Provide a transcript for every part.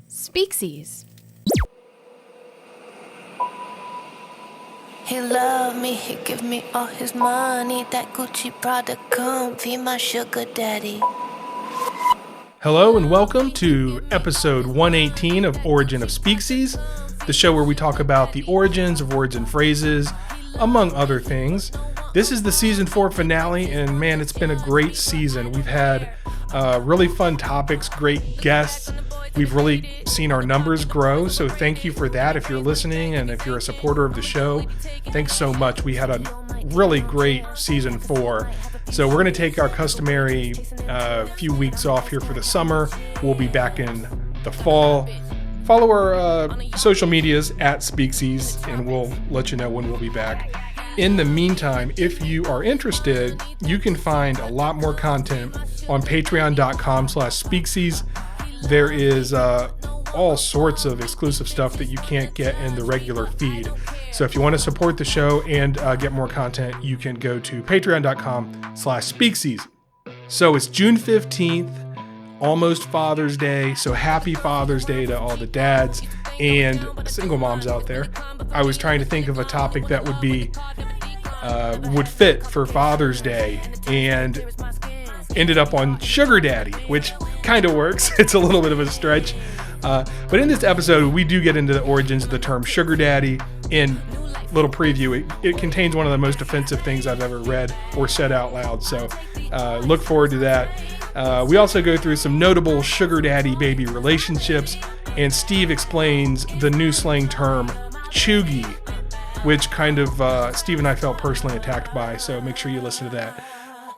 Species. He love me, he give me all his money. That Gucci Prada comfy, my sugar daddy. Hello and welcome to episode 118 of Origin of Species, the show where we talk about the origins of words and phrases, among other things. This is the season 4 finale, and man, it's been a great season. We've had really fun topics, great guests. We've really seen our numbers grow, so thank you for that. If you're listening and if you're a supporter of the show, thanks so much. We had a really great season 4. So we're going to take our customary few weeks off here for the summer. We'll be back in the fall. Follow our social medias at Species, and we'll let you know when we'll be back. In the meantime, if you are interested, you can find a lot more content on patreon.com/Species. There is all sorts of exclusive stuff that you can't get in the regular feed. So if you want to support the show and get more content, you can go to patreon.com/Species. So it's June 15th, almost Father's Day. So happy Father's Day to all the dads and single moms out there. I was trying to think of a topic that would fit for Father's Day and ended up on Sugar Daddy, which kind of works. It's a little bit of a stretch. But in this episode, we do get into the origins of the term Sugar Daddy. In little preview, it contains one of the most offensive things I've ever read or said out loud. So look forward to that. We also go through some notable Sugar Daddy baby relationships, and Steve explains the new slang term Cheugy, which kind of Steve and I felt personally attacked by. So make sure you listen to that.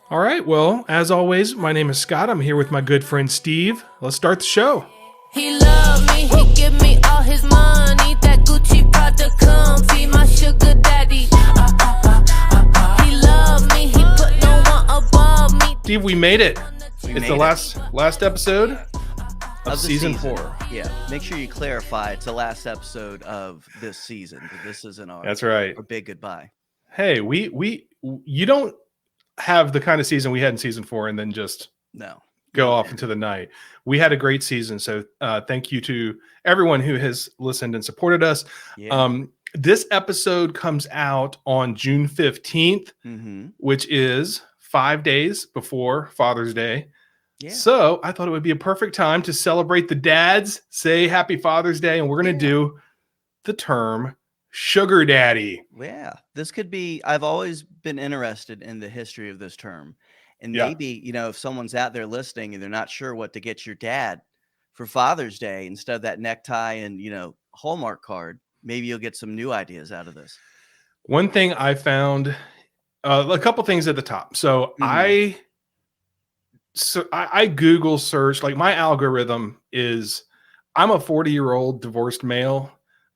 All right, well, as always, my name is Scott. I'm here with my good friend Steve. Let's start the show. He love me, he give me all his money. That Gucci Prada comfy, my sugar daddy. He love me, he put no one above me. Steve, we made it. It's the last episode of season 4. Yeah, make sure you clarify it's the last episode of this season. This isn't our That's right. Our big goodbye. Hey, you don't have the kind of season we had in season 4 and then just go off into the night. We had a great season, so thank you to everyone who has listened and supported us. Yeah. This episode comes out on June 15th, which is 5 days before Father's Day. Yeah. So I thought it would be a perfect time to celebrate the dads, say Happy Father's Day, and we're going to do the term Sugar Daddy. Yeah, this could be, I've always been interested in the history of this term. And maybe, if someone's out there listening and they're not sure what to get your dad for Father's Day, instead of that necktie and, Hallmark card, maybe you'll get some new ideas out of this. One thing I found, a couple things at the top. So I Google search, like my algorithm is, I'm a 40-year-old divorced male,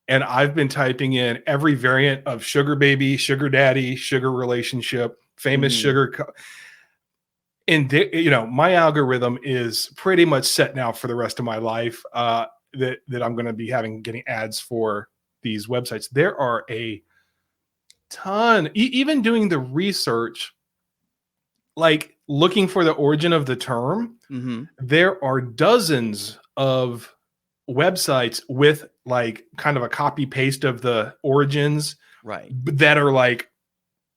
and I've been typing in every variant of sugar baby, sugar daddy, sugar relationship, famous sugar. And my algorithm is pretty much set now for the rest of my life that I'm going to be getting ads for these websites. There are a ton, even doing the research, like looking for the origin of the term. There are dozens of websites with like kind of a copy paste of the origins, right? That are like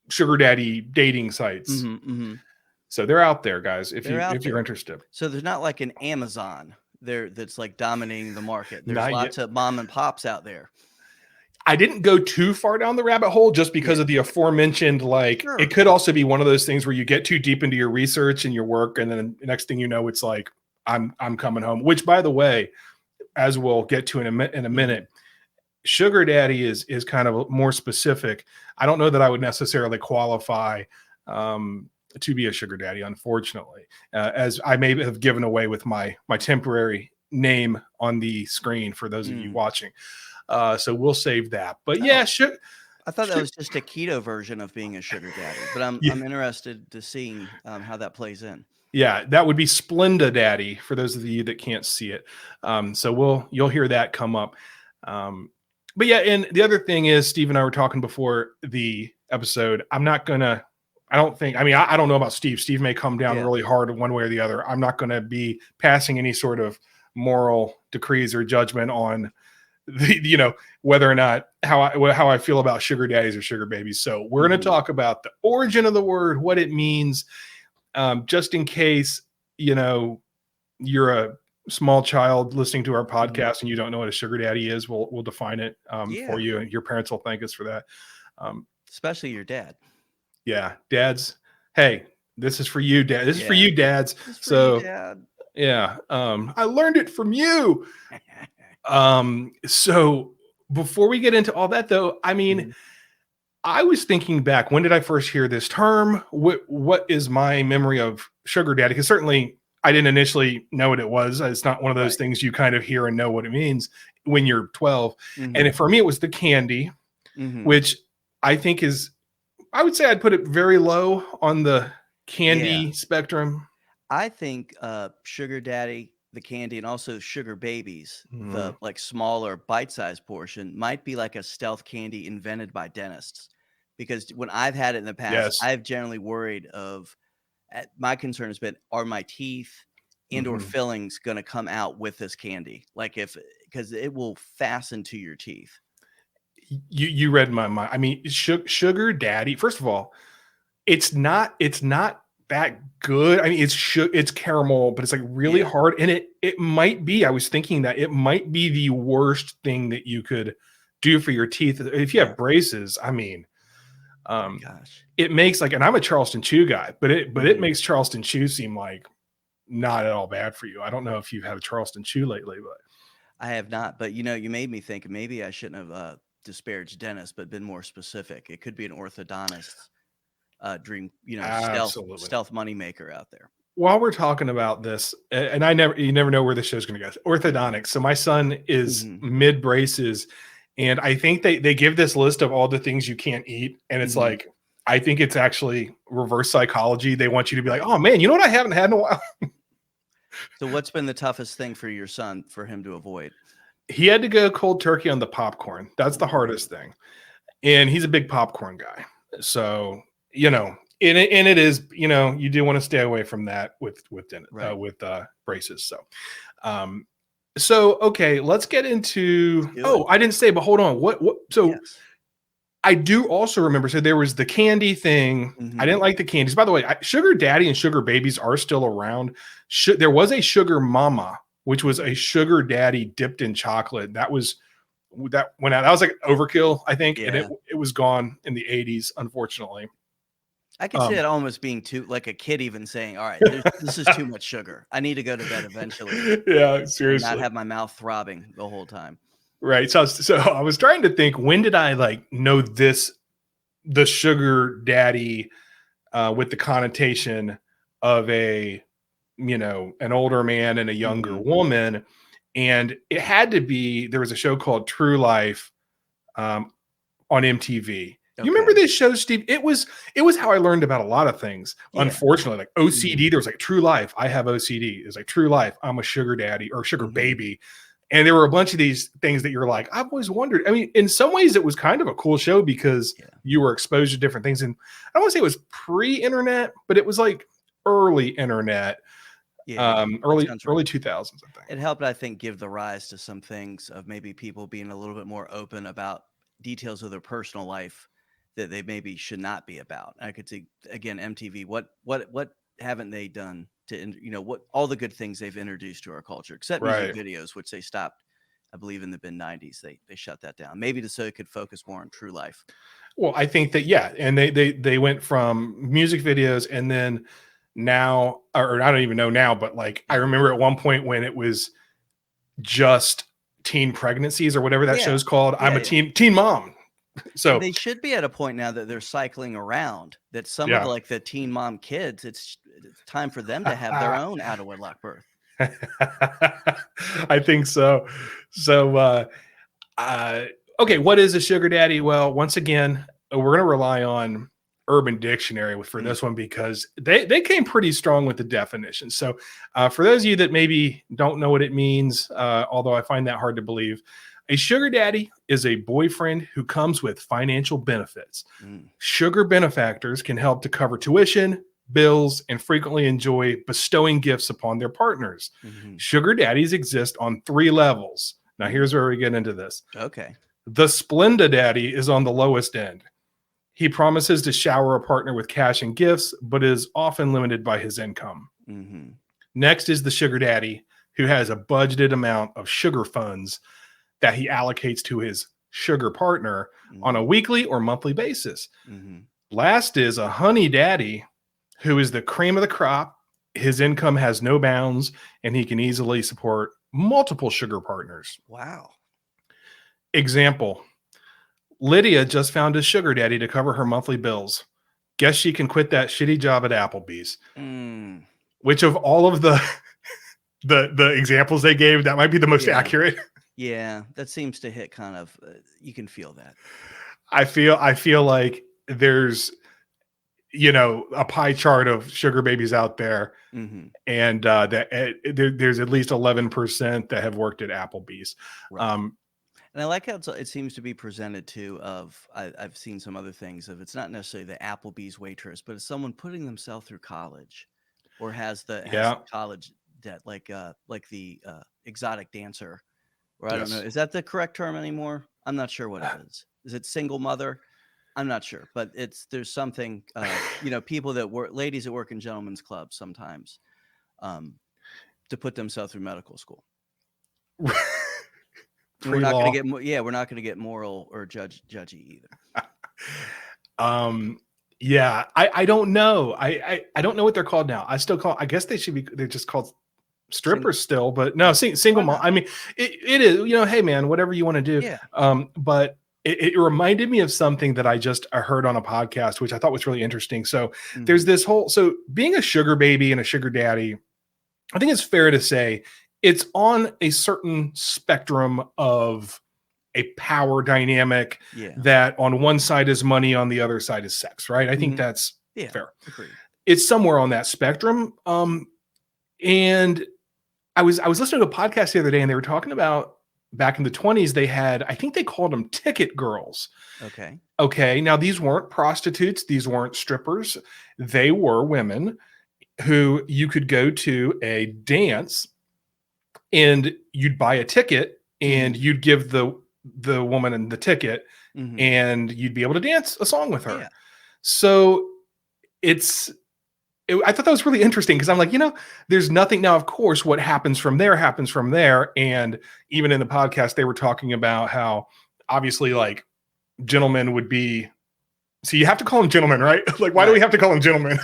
sugar daddy dating sites. So they're out there, guys, if you're interested. So there's not like an Amazon there that's like dominating the market. There's lots of mom and pops out there. I didn't go too far down the rabbit hole just because of the aforementioned, it could also be one of those things where you get too deep into your research and your work, and then the next thing you know, it's like, I'm coming home, which, by the way, as we'll get to in a minute, sugar daddy is kind of more specific. I don't know that I would necessarily qualify to be a sugar daddy, unfortunately, as I may have given away with my temporary name on the screen for those of you watching. So we'll save that. But I thought that was just a keto version of being a sugar daddy, but I'm interested to seeing how that plays in. Yeah, that would be Splenda Daddy for those of you that can't see it. So you'll hear that come up. But yeah, and the other thing is, Steve and I were talking before the episode. I don't know about Steve. Steve may come down really hard one way or the other. I'm not going to be passing any sort of moral decrees or judgment on whether or not how I feel about sugar daddies or sugar babies. So we're going to talk about the origin of the word, what it means, just in case, you're a small child listening to our podcast and you don't know what a sugar daddy is. We'll define it for you, and your parents will thank us for that. Especially your dad. Yeah. Dads. Hey, this is for you, Dad. This is for you, dads. You, Dad. Yeah. I learned it from you. So before we get into all that though, I mean, I was thinking back, when did I first hear this term? What is my memory of sugar daddy? Because certainly I didn't initially know what it was. It's not one of those things you kind of hear and know what it means when you're 12. And for me, it was the candy, which I think I would say I'd put it very low on the candy spectrum. I think sugar daddy, the candy, and also sugar babies, the like smaller bite-sized portion, might be like a stealth candy invented by dentists. Because when I've had it in the past, I've generally worried of, my concern has been, are my teeth and or fillings going to come out with this candy? Like because it will fasten to your teeth. You read my mind. I mean, sugar daddy, first of all, it's not that good. I mean, it's caramel, but it's like really hard. And it might be, I was thinking that it might be the worst thing that you could do for your teeth. If you have braces, I mean, it makes like, and I'm a Charleston Chew guy, but it makes Charleston Chew seem like not at all bad for you. I don't know if you've had a Charleston Chew lately, but I have not. But you made me think maybe I shouldn't have disparaged dentists, but been more specific. It could be an orthodontist's dream, stealth moneymaker out there. While we're talking about this, and you never know where the show's going to go. Orthodontics. So my son is mid braces, and I think they give this list of all the things you can't eat, and it's like, I think it's actually reverse psychology. They want you to be like, oh man, you know what I haven't had in a while. So what's been the toughest thing for your son for him to avoid? He had to go cold turkey on the popcorn. That's the hardest thing. And he's a big popcorn guy. So, and it is, you do want to stay away from that with braces. So, okay, let's get into, I didn't say, but hold on. I do also remember, so there was the candy thing. I didn't like the candies. By the way, sugar daddy and sugar babies are still around. There was a sugar mama, which was a sugar daddy dipped in chocolate. That was like overkill, I think. And it was gone in the 80s, unfortunately. I can see it almost being too, like a kid even saying, all right, this is too much sugar. I need to go to bed eventually. Yeah, seriously. Not have my mouth throbbing the whole time. Right. So I was trying to think, when did I know the sugar daddy with the connotation of an older man and a younger woman. And it had to be, there was a show called True Life on MTV. Okay. You remember this show, Steve? It was how I learned about a lot of things. Yeah. Unfortunately, like OCD, there was like True Life. I have OCD. It was like True Life. I'm a sugar daddy or sugar baby. And there were a bunch of these things that you're like, I've always wondered. I mean, in some ways it was kind of a cool show because you were exposed to different things. And I don't want to say it was pre-internet, but it was like early internet. Early 2000s, I think. It helped, I think, give the rise to some things of maybe people being a little bit more open about details of their personal life that they maybe should not be about. I could see, again, MTV, what haven't they done to, what all the good things they've introduced to our culture, except music videos, which they stopped, I believe, in the mid-90s. They shut that down, maybe so it could focus more on true life. Well, I think that, and they went from music videos, and then now, or I don't even know now, but like I remember at one point when it was just teen pregnancies or whatever that show's called. I'm a teen mom. So they should be at a point now that they're cycling around, that some of like the teen mom kids, it's time for them to have their own out of wedlock birth. I think so. So, okay. What is a sugar daddy? Well, once again, we're going to rely on Urban Dictionary for this one because they came pretty strong with the definition. So for those of you that maybe don't know what it means, although I find that hard to believe, a sugar daddy is a boyfriend who comes with financial benefits. Sugar benefactors can help to cover tuition, bills, and frequently enjoy bestowing gifts upon their partners. Mhm. Sugar daddies exist on 3 levels. Now, here's where we get into this. Okay. The Splenda daddy is on the lowest end. He promises to shower a partner with cash and gifts, but is often limited by his income. Mhm. Next is the sugar daddy, who has a budgeted amount of sugar funds that he allocates to his sugar partner on a weekly or monthly basis. Mhm. Last is a honey daddy, who is the cream of the crop. His income has no bounds, and he can easily support multiple sugar partners. Wow. Example: Lydia just found a sugar daddy to cover her monthly bills. Guess she can quit that shitty job at Applebee's. Mm. Which of all of the examples they gave, that might be the most accurate? Yeah, that seems to hit kind of. You can feel that. I feel like there's, a pie chart of sugar babies out there, Mhm. and there's at least 11% that have worked at Applebee's. Right. And I like how it seems to be presented too. I've seen some other things of it's not necessarily the Applebee's waitress, but it's someone putting themselves through college, or has the college debt, like the exotic dancer, or I don't know. Is that the correct term anymore? I'm not sure what it is. Is it single mother? I'm not sure, but there's something. People that work, ladies that work in gentlemen's clubs sometimes, to put themselves through medical school. We're not going to get we're not going to get moral or judgy either. I don't know. I don't know what they're called now. I guess they're just called strippers still, but no, single mom. I mean, it is, hey man, whatever you want to do. Yeah. But it reminded me of something that I heard on a podcast, which I thought was really interesting. So there's this so being a sugar baby and a sugar daddy, I think it's fair to say it's on a certain spectrum of a power dynamic that on one side is money, on the other side is sex, right? I think that's fair. Agreed. It's somewhere on that spectrum. And I was listening to a podcast the other day, and they were talking about back in the 20s, they had, I think they called them ticket girls. Okay. Now, these weren't prostitutes. These weren't strippers. They were women who you could go to a dance and you'd buy a ticket and you'd give the woman the ticket and you'd be able to dance a song with her. Yeah. So I thought that was really interesting because I'm like, there's nothing now. Of course, what happens from there happens from there. And even in the podcast, they were talking about how obviously like gentlemen would be, so you have to call them gentlemen, right? Like, why do we have to call them gentlemen?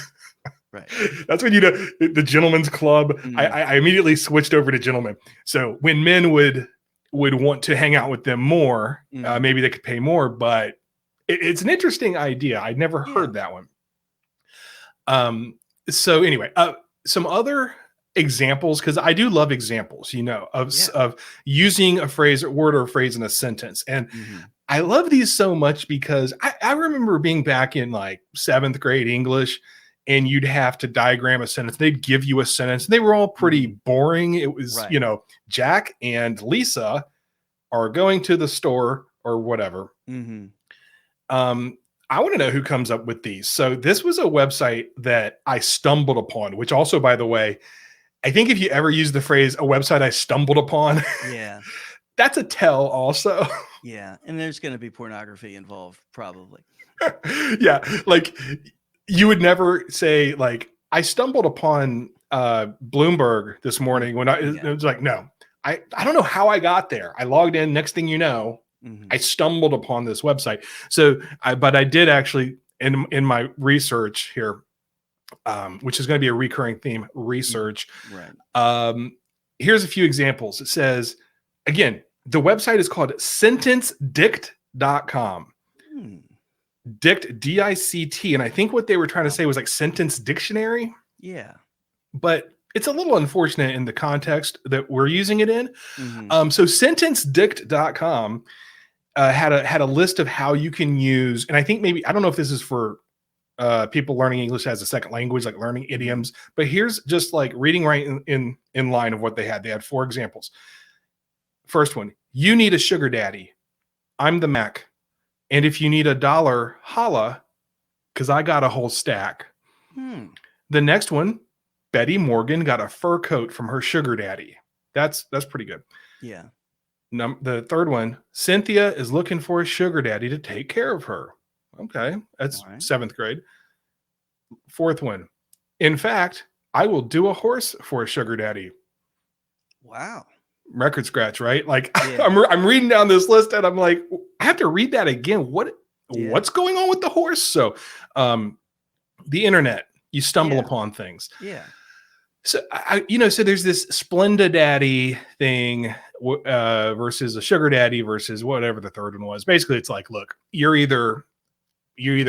Right. That's when the gentleman's club. I immediately switched over to gentlemen. So when men would want to hang out with them more, maybe they could pay more, but it's an interesting idea. I'd never heard that one. So anyway, some other examples, because I do love examples, of using a phrase, a word or a phrase in a sentence. And I love these so much because I remember being back in like 7th grade English, and you'd have to diagram a sentence. They'd give you a sentence. And they were all pretty boring. It was, Jack and Lisa are going to the store or whatever. I want to know who comes up with these. So this was a website that I stumbled upon, which also, by the way, I think if you ever use the phrase a website I stumbled upon, that's a tell also. Yeah. And there's going to be pornography involved probably. Yeah. Like you would never say like, I stumbled upon Bloomberg this morning when it was like, no, I don't know how I got there. I logged in. Next thing you know, I stumbled upon this website. So, but I did actually in my research here, which is going to be a recurring theme, research. Right. Here's a few examples. It says, again, the website is called sentencedict.com. Dict, D-I-C-T. And I think what they were trying to say was like sentence dictionary. Yeah. But it's a little unfortunate in the context that we're using it in. So sentencedict.com had a list of how you can use, and I think maybe, I don't know if this is for people learning English as a second language, like learning idioms, but here's just like reading right in line of what they had. They had 4 examples. First one, you need a sugar daddy. I'm the Mac. And if you need $1, holla, because I got a whole stack. The next one, Betty Morgan got a fur coat from her sugar daddy. That's pretty good. Yeah. The third one, Cynthia is looking for a sugar daddy to take care of her. Okay, that's All right. 7th grade. Fourth one, in fact, I will do a horse for a sugar daddy. Wow. Record scratch, right? Like Yeah. I'm reading down this list and I'm like, I have to read that again. What's going on with the horse? So, the internet, you stumble upon things. Yeah. So so there's this Splenda Daddy thing versus a sugar daddy versus whatever the third one was. Basically, it's like, look, you either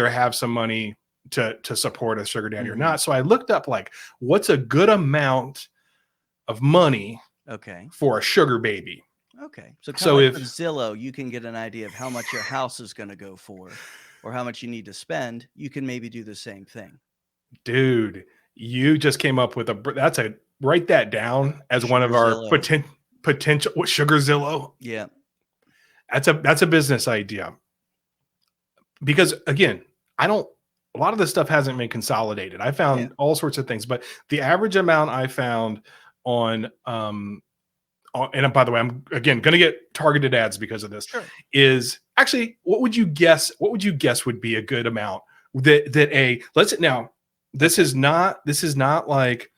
have some money to support a sugar daddy or not. So I looked up like what's a good amount of money for a sugar baby. Okay. So if with Zillow, you can get an idea of how much your house is going to go for or how much you need to spend. You can maybe do the same thing. Dude, you just came up with write that down as one of our potential Sugar Zillow. Yeah. That's a business idea. Because again, a lot of this stuff hasn't been consolidated. I found all sorts of things, but the average amount I found and by the way, I'm again going to get targeted ads because of this, is actually, what would you guess would be a good amount this is not like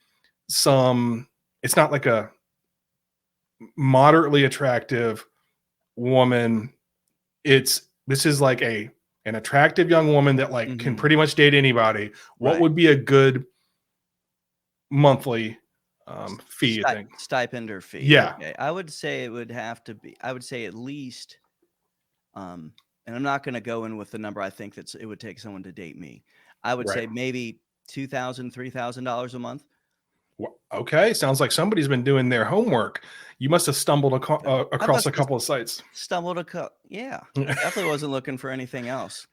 it's not like a moderately attractive woman. This is like an attractive young woman that can pretty much date anybody. What would be a good monthly fee, you think? Stipend or fee? Yeah. Okay. I would say it would have to be, I would say at least, and I'm not going to go in with the number I think it would take someone to date me. I would say maybe $2,000, $3,000 a month. Okay, sounds like somebody's been doing their homework. You must have stumbled across a couple of sites. Yeah, definitely wasn't looking for anything else.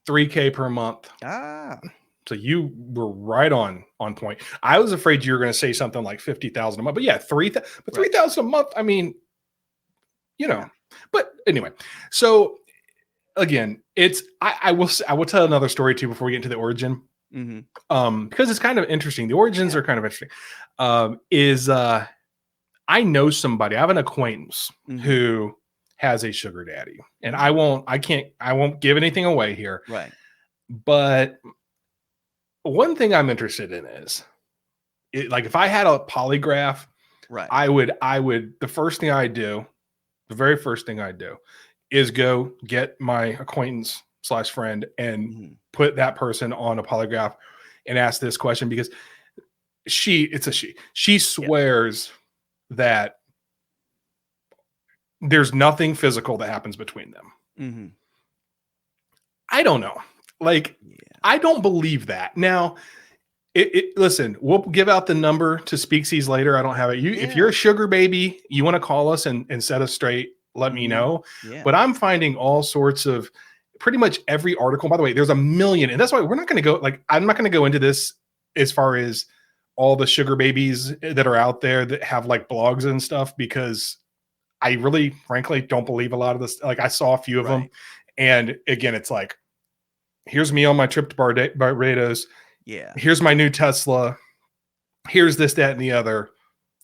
$3,000 per month. So you were right on point. I was afraid you were going to say something like $50,000 a month, but yeah, $3,000 a month. I mean, But anyway, so again, I will tell another story too before we get into the origin. Because it's kind of interesting. The origins are kind of interesting. I know somebody, I have an acquaintance who has a sugar daddy, and I won't give anything away here. Right. But one thing I'm interested in is like, if I had a polygraph, I would, the very first thing I'd do is go get my acquaintance / friend and put that person on a polygraph and ask this question, because she swears that there's nothing physical that happens between them. I don't know. I don't believe that. Now, listen, we'll give out the number to Species later. I don't have it. If you're a sugar baby, you want to call us and set us straight, let me know. But I'm finding all sorts of, pretty much every article, by the way, there's a million. And that's why we're not going to go, I'm not going to go into this as far as all the sugar babies that are out there that have blogs and stuff, because I really, frankly, don't believe a lot of this. I saw a few of them. And again, it's like, here's me on my trip to Barbados. Yeah. Here's my new Tesla. Here's this, that, and the other.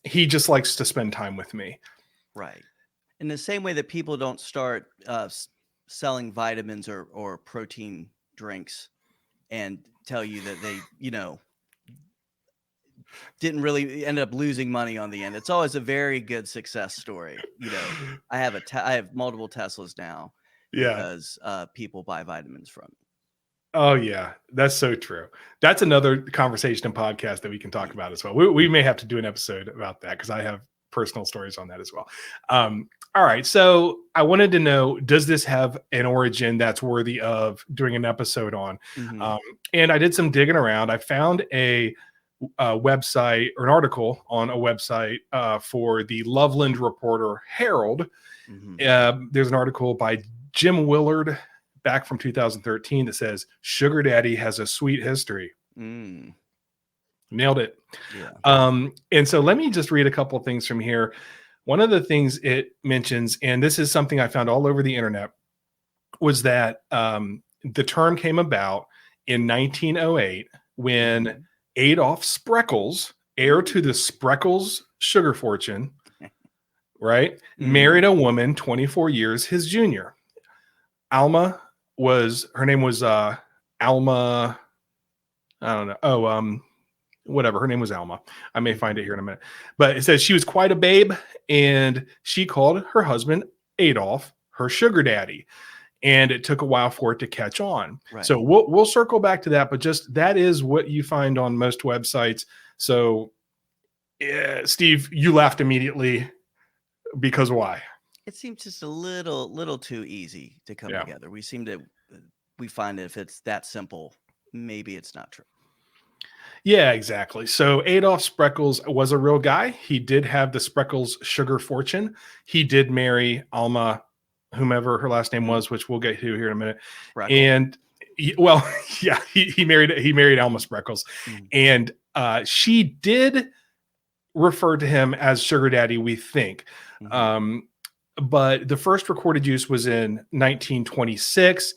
He just likes to spend time with me. Right. In the same way that people don't start selling vitamins or protein drinks and tell you that they, didn't really end up losing money on the end. It's always a very good success story. I have multiple Teslas now because people buy vitamins from me. Oh yeah, that's so true. That's another conversation and podcast that we can talk about as well. We may have to do an episode about that, because I have personal stories on that as well. All right. So I wanted to know, does this have an origin that's worthy of doing an episode on? And I did some digging around. I found a website, or an article on a website for the Loveland Reporter Herald. There's an article by Jim Willard back from 2013 that says sugar daddy has a sweet history. Nailed it. And so let me just read a couple of things from here. One of the things it mentions, and this is something I found all over the internet, was that the term came about in 1908 when Adolf Spreckles, heir to the Spreckles sugar fortune, right? Married a woman 24 years his junior. Alma her name was Alma. I don't know. Oh, whatever. Her name was Alma. I may find it here in a minute. But it says she was quite a babe, and she called her husband Adolf her sugar daddy. And it took a while for it to catch on. Right. So we'll circle back to that, but just that is what you find on most websites. So, Steve, you laughed immediately because why? It seems just a little too easy to come together. We find that if it's that simple, maybe it's not true. Yeah, exactly. So Adolf Spreckles was a real guy. He did have the Spreckles sugar fortune. He did marry Alma, whomever her last name was, which we'll get to here in a minute. Spreckle. And he married Alma Spreckles, and she did refer to him as sugar daddy, we think. But the first recorded use was in 1926.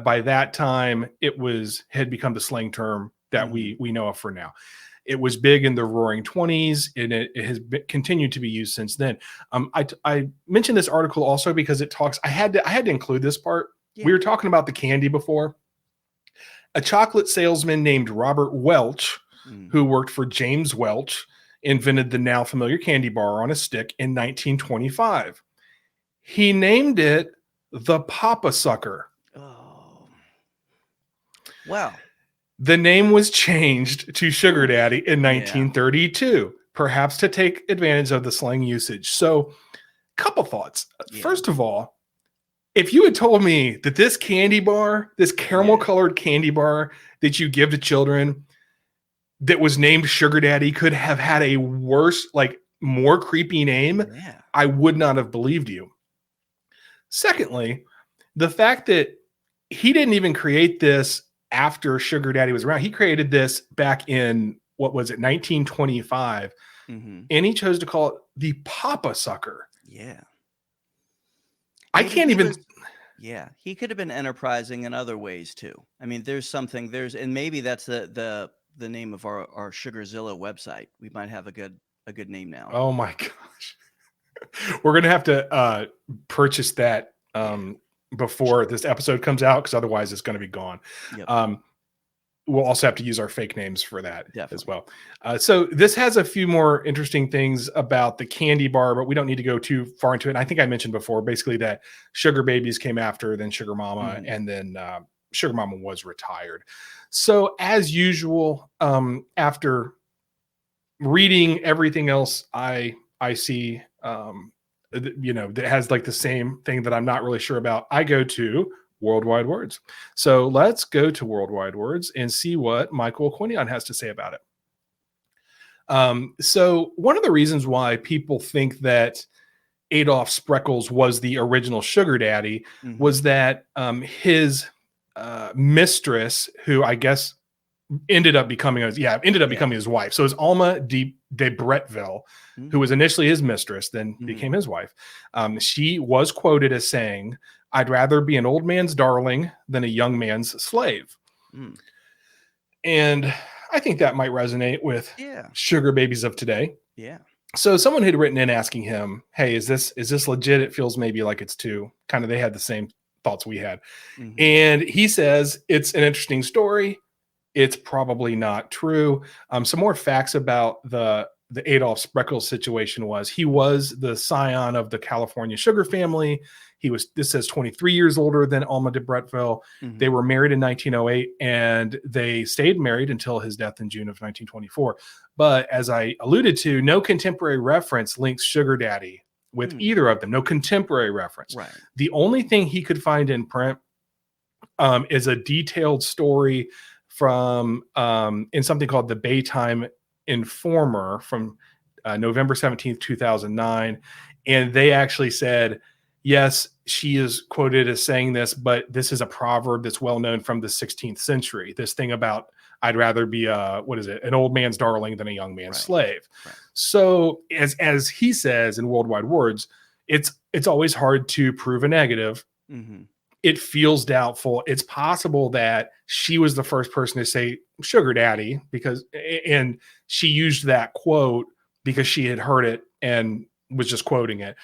By that time, it had become the slang term that we know of for now. It was big in the Roaring 20s, and it has continued to be used since then. I mentioned this article also because it talks. I had to include this part. Yeah. We were talking about the candy before. A chocolate salesman named Robert Welch, who worked for James Welch, invented the now familiar candy bar on a stick in 1925. He named it the Papa Sucker. Oh, wow. The name was changed to Sugar Daddy in 1932, perhaps to take advantage of the slang usage. So, couple thoughts. First of all, if you had told me that this candy bar, this caramel-colored candy bar that you give to children that was named Sugar Daddy could have had a worse, more creepy name, I would not have believed you. Secondly, the fact that he didn't even create this after Sugar Daddy was around. He created this back in, 1925, and he chose to call it the Papa Sucker. Yeah. I can't even... he could have been enterprising in other ways too. I mean, and maybe that's the name of our Sugarzilla website. We might have a good name now. Oh my gosh. We're going to have to purchase that before this episode comes out, because otherwise it's going to be gone. Yep. We'll also have to use our fake names for that as well. So this has a few more interesting things about the candy bar, but we don't need to go too far into it. And I think I mentioned before, basically, that Sugar Babies came after, then Sugar Mama, and then Sugar Mama was retired. So as usual, after reading everything else I see, that has the same thing that I'm not really sure about, I go to Worldwide Words. So let's go to Worldwide Words and see what Michael Quinion has to say about it. So one of the reasons why people think that Adolf Spreckles was the original Sugar Daddy was that his mistress, who I guess ended up becoming his wife. So it's Alma de Bretteville, who was initially his mistress, then became his wife. She was quoted as saying, "I'd rather be an old man's darling than a young man's slave." And I think that might resonate with sugar babies of today. Yeah. So someone had written in asking him, "Hey, is this legit? It feels maybe like it's too kind of." They had the same thoughts we had, and he says it's an interesting story. It's probably not true. Some more facts about the Adolf Spreckles situation was he was the scion of the California sugar family. This says 23 years older than Alma de Bretteville. They were married in 1908, and they stayed married until his death in June of 1924. But as I alluded to, no contemporary reference links Sugar Daddy with either of them. No contemporary reference. Right. The only thing he could find in print is a detailed story from in something called the Baytime Informer from November 17th, 2009. And they actually said, yes, she is quoted as saying this, but this is a proverb that's well known from the 16th century. This thing about, I'd rather be an old man's darling than a young man's slave. Right. So as he says in Worldwide Words, it's always hard to prove a negative. it feels doubtful. It's possible that she was the first person to say sugar daddy and she used that quote because she had heard it and was just quoting it.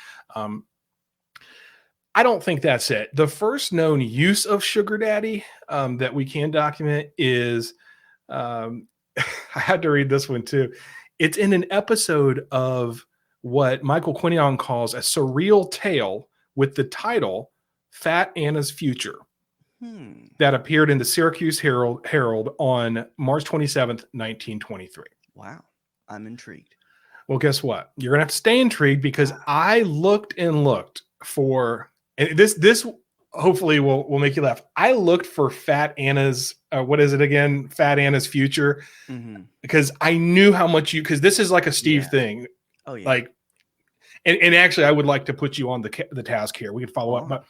I don't think that's it. The first known use of sugar daddy that we can document is, I had to read this one too. It's in an episode of what Michael Quinion calls a surreal tale with the title Fat Anna's Future that appeared in the Syracuse Herald on March 27th, 1923. Wow. I'm intrigued. Well, guess what? You're going to have to stay intrigued because I looked and looked for, and this hopefully will make you laugh. I looked for Fat Anna's, what is it again? Fat Anna's Future, because I knew how much because this is like a Steve thing. Oh yeah. Like, and actually I would like to put you on the task here. We could follow up, but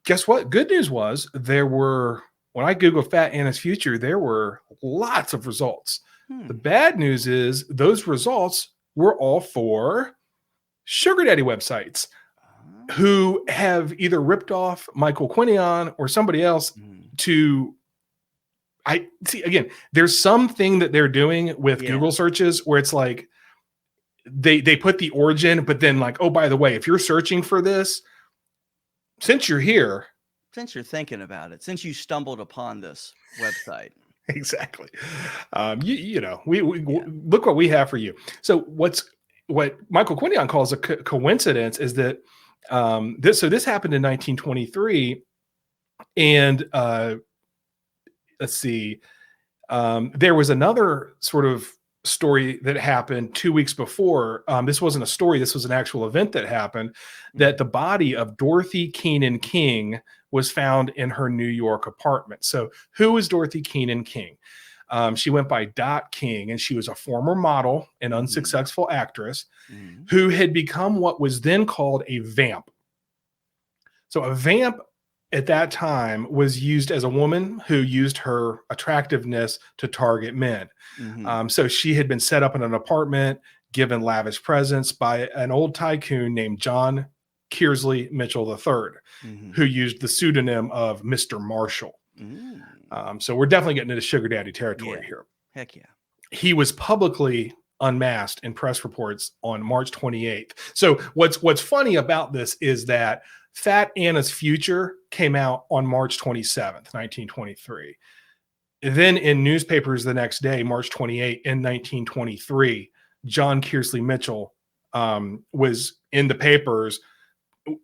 guess what? Good news was when I Googled Fat Anna's Future, there were lots of results. The bad news is those results were all for sugar daddy websites who have either ripped off Michael Quinion or somebody else I see again, there's something that they're doing with Google searches where it's like they put the origin, but then like, oh, by the way, if you're searching for this, since you're here, since you're thinking about it, since you stumbled upon this website. Exactly. We look what we have for you. So what Michael Quinion calls a coincidence is that this happened in 1923, and let's see, there was another sort of story that happened 2 weeks before. This wasn't a story; this was an actual event that happened. That the body of Dorothy Keenan King was found in her New York apartment. So who is Dorothy Keenan King? She went by Dot King, and she was a former model and unsuccessful actress who had become what was then called a vamp. So a vamp at that time was used as a woman who used her attractiveness to target men. So she had been set up in an apartment, given lavish presents by an old tycoon named John Kearsley Mitchell III, who used the pseudonym of Mr. Marshall. So we're definitely getting into sugar daddy territory here. Heck yeah. He was publicly unmasked in press reports on March 28th. So what's funny about this is that Fat Anna's Future came out on March 27th, 1923. Then in newspapers the next day, March 28th in 1923, John Kearsley Mitchell was in the papers.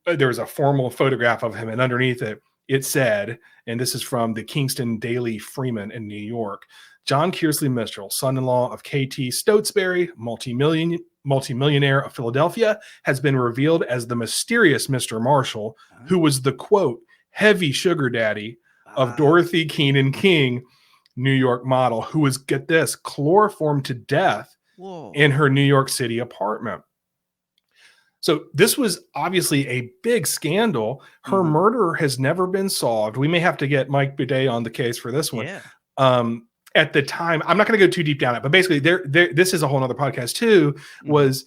There was a formal photograph of him, and underneath it said, and this is from the Kingston Daily Freeman in New York, John Kearsley Mitchell, son-in-law of K.T. Stotesbury, multimillionaire of Philadelphia, has been revealed as the mysterious Mr. Marshall, who was the, quote, heavy sugar daddy of Dorothy Keenan King, New York model, who was, get this, chloroformed to death in her New York City apartment. So this was obviously a big scandal. Her murder has never been solved. We may have to get Mike Boudet on the case for this one. Yeah. At the time, I'm not going to go too deep down it, but basically this is a whole nother podcast too, was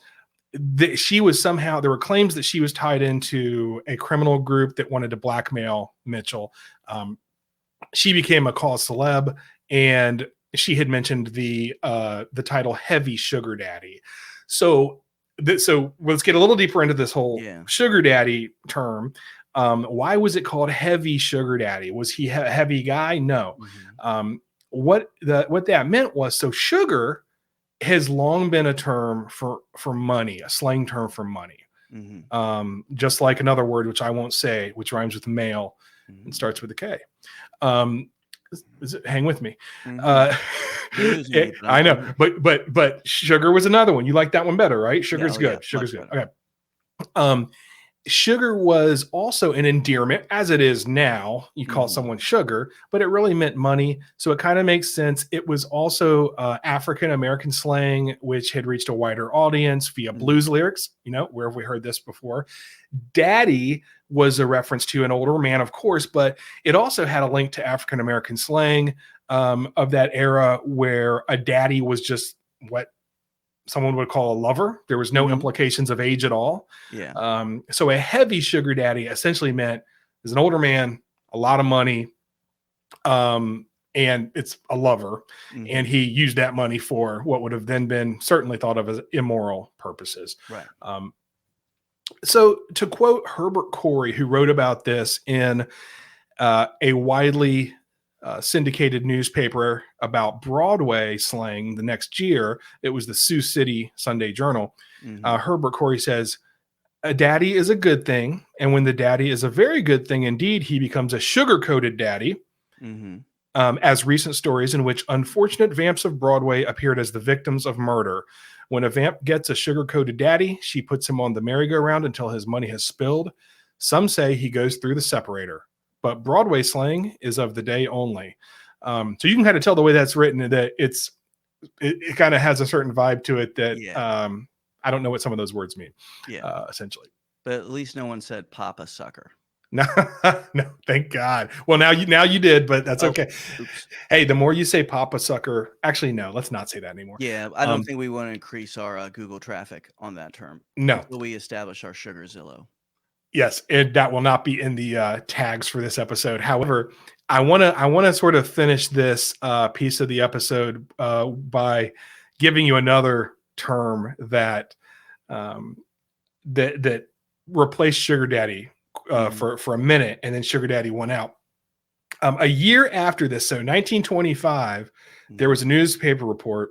that she was somehow, there were claims that she was tied into a criminal group that wanted to blackmail Mitchell. She became a cause celeb, and she had mentioned the title heavy sugar daddy. So let's get a little deeper into this whole sugar daddy term. Why was it called heavy sugar daddy? Was he a heavy guy? No. What that meant was, so sugar has long been a term for money, a slang term for money. Just like another word, which I won't say, which rhymes with male and starts with a K. Hang with me. I know, but sugar was another one. You like that one better, right? Sugar's good. Yeah, sugar's good. Better. Okay. Sugar was also an endearment, as it is now. You call someone sugar, but it really meant money. So it kind of makes sense. It was also African-American slang, which had reached a wider audience via blues lyrics. Where have we heard this before? Daddy was a reference to an older man, of course, but it also had a link to African-American slang of that era, where a daddy was just what someone would call a lover. There was no implications of age at all. Yeah. So a heavy sugar daddy essentially meant is an older man, a lot of money, and it's a lover. And he used that money for what would have then been certainly thought of as immoral purposes. Right. So to quote Herbert Corey, who wrote about this in a widely syndicated newspaper about Broadway slang the next year, it was the Sioux City Sunday Journal. Herbert Corey says, a daddy is a good thing. And when the daddy is a very good thing indeed, he becomes a sugar-coated daddy. As recent stories in which unfortunate vamps of Broadway appeared as the victims of murder. When a vamp gets a sugar-coated daddy, she puts him on the merry-go-round until his money has spilled. Some say he goes through the separator. But Broadway slang is of the day only. So you can kind of tell the way that's written that it kind of has a certain vibe to it that I don't know what some of those words mean. Essentially. But at least no one said Papa Sucker. No, thank God. Well, now you did, but that's okay. Oops. Hey, the more you say Papa Sucker, actually, no, let's not say that anymore. Yeah, I don't think we want to increase our Google traffic on that term. No. Until we establish our Sugar Zillow. Yes, and that will not be in the tags for this episode. However, I want to sort of finish this piece of the episode by giving you another term that that replaced Sugar Daddy for a minute, and then Sugar Daddy went out. A year after this, so 1925, there was a newspaper report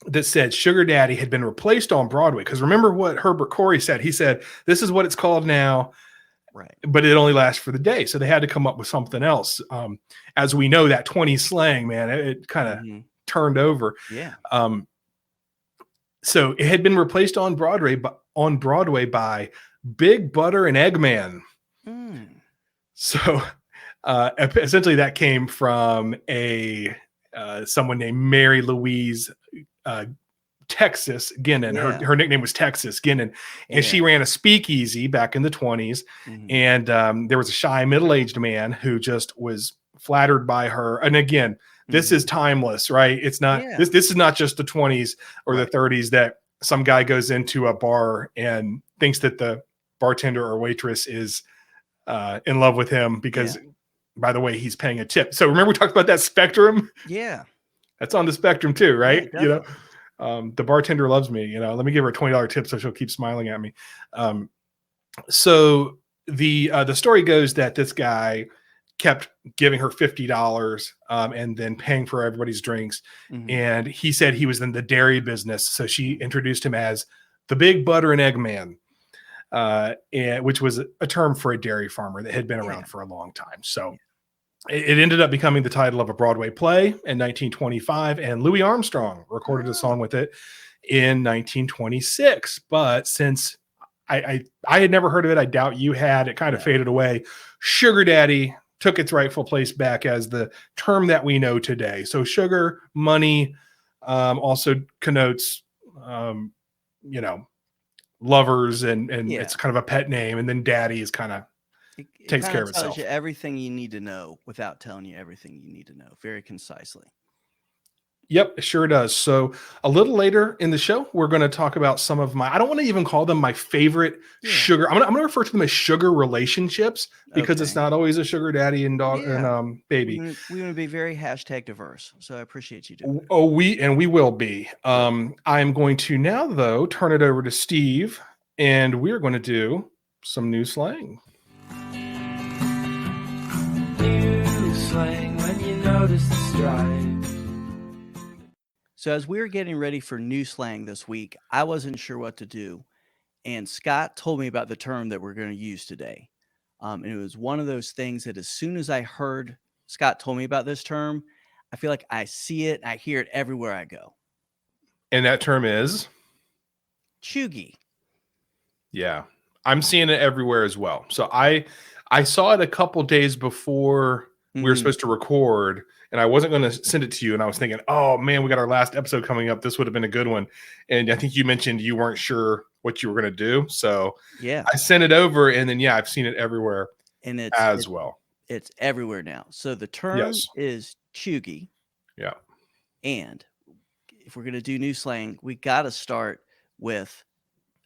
that said Sugar Daddy had been replaced on Broadway. Because remember what Herbert Corey said. He said, this is what it's called now, right? But it only lasts for the day. So they had to come up with something else. As we know, that 20 slang, man, it kind of turned over. Yeah. So it had been replaced on Broadway by Big Butter and Eggman. So essentially that came from someone named Mary Louise Texas Ginnon. Her nickname was Texas Ginnon, and she ran a speakeasy back in the 20s. And there was a shy middle-aged man who just was flattered by her. And again, this is timeless, right? It's not this is not just the 20s or the 30s that some guy goes into a bar and thinks that the bartender or waitress is in love with him because by the way, he's paying a tip. So remember we talked about that spectrum? Yeah. That's on the spectrum too, right? Yeah, the bartender loves me, let me give her a $20 tip so she'll keep smiling at me. So the story goes that this guy kept giving her $50 and then paying for everybody's drinks. And he said he was in the dairy business. So she introduced him as the Big Butter and Egg Man, which was a term for a dairy farmer that had been around for a long time. So it ended up becoming the title of a Broadway play in 1925, and Louis Armstrong recorded a song with it in 1926. But since I had never heard of it, I doubt you had, it kind of faded away. Sugar Daddy took its rightful place back as the term that we know today. So sugar, money, also connotes, lovers, and it's kind of a pet name. And then daddy is kind of takes care of itself. Tells you everything you need to know without telling you everything you need to know very concisely. Yep, it sure does. So a little later in the show, we're going to talk about some of I don't want to even call them my favorite sugar. I'm going to refer to them as sugar relationships because it's not always a sugar daddy and dog and baby. We want to be very hashtag diverse. So I appreciate you doing that. Oh, we will be. I'm going to now, though, turn it over to Steve, and we're going to do some new slang. New slang when you notice the stripes. So as we were getting ready for new slang this week, I wasn't sure what to do. And Scott told me about the term that we're going to use today. And it was one of those things that as soon as I heard Scott told me about this term, I feel like I see it, I hear it everywhere I go. And that term is? Cheugy. Yeah, I'm seeing it everywhere as well. So I saw it a couple days before we were supposed to record, and I wasn't going to send it to you. And I was thinking, oh man, we got our last episode coming up. This would have been a good one. And I think you mentioned you weren't sure what you were going to do. So I sent it over, and then, I've seen it everywhere and well. It's everywhere now. So the term is Cheugy. Yeah. And if we're going to do new slang, we got to start with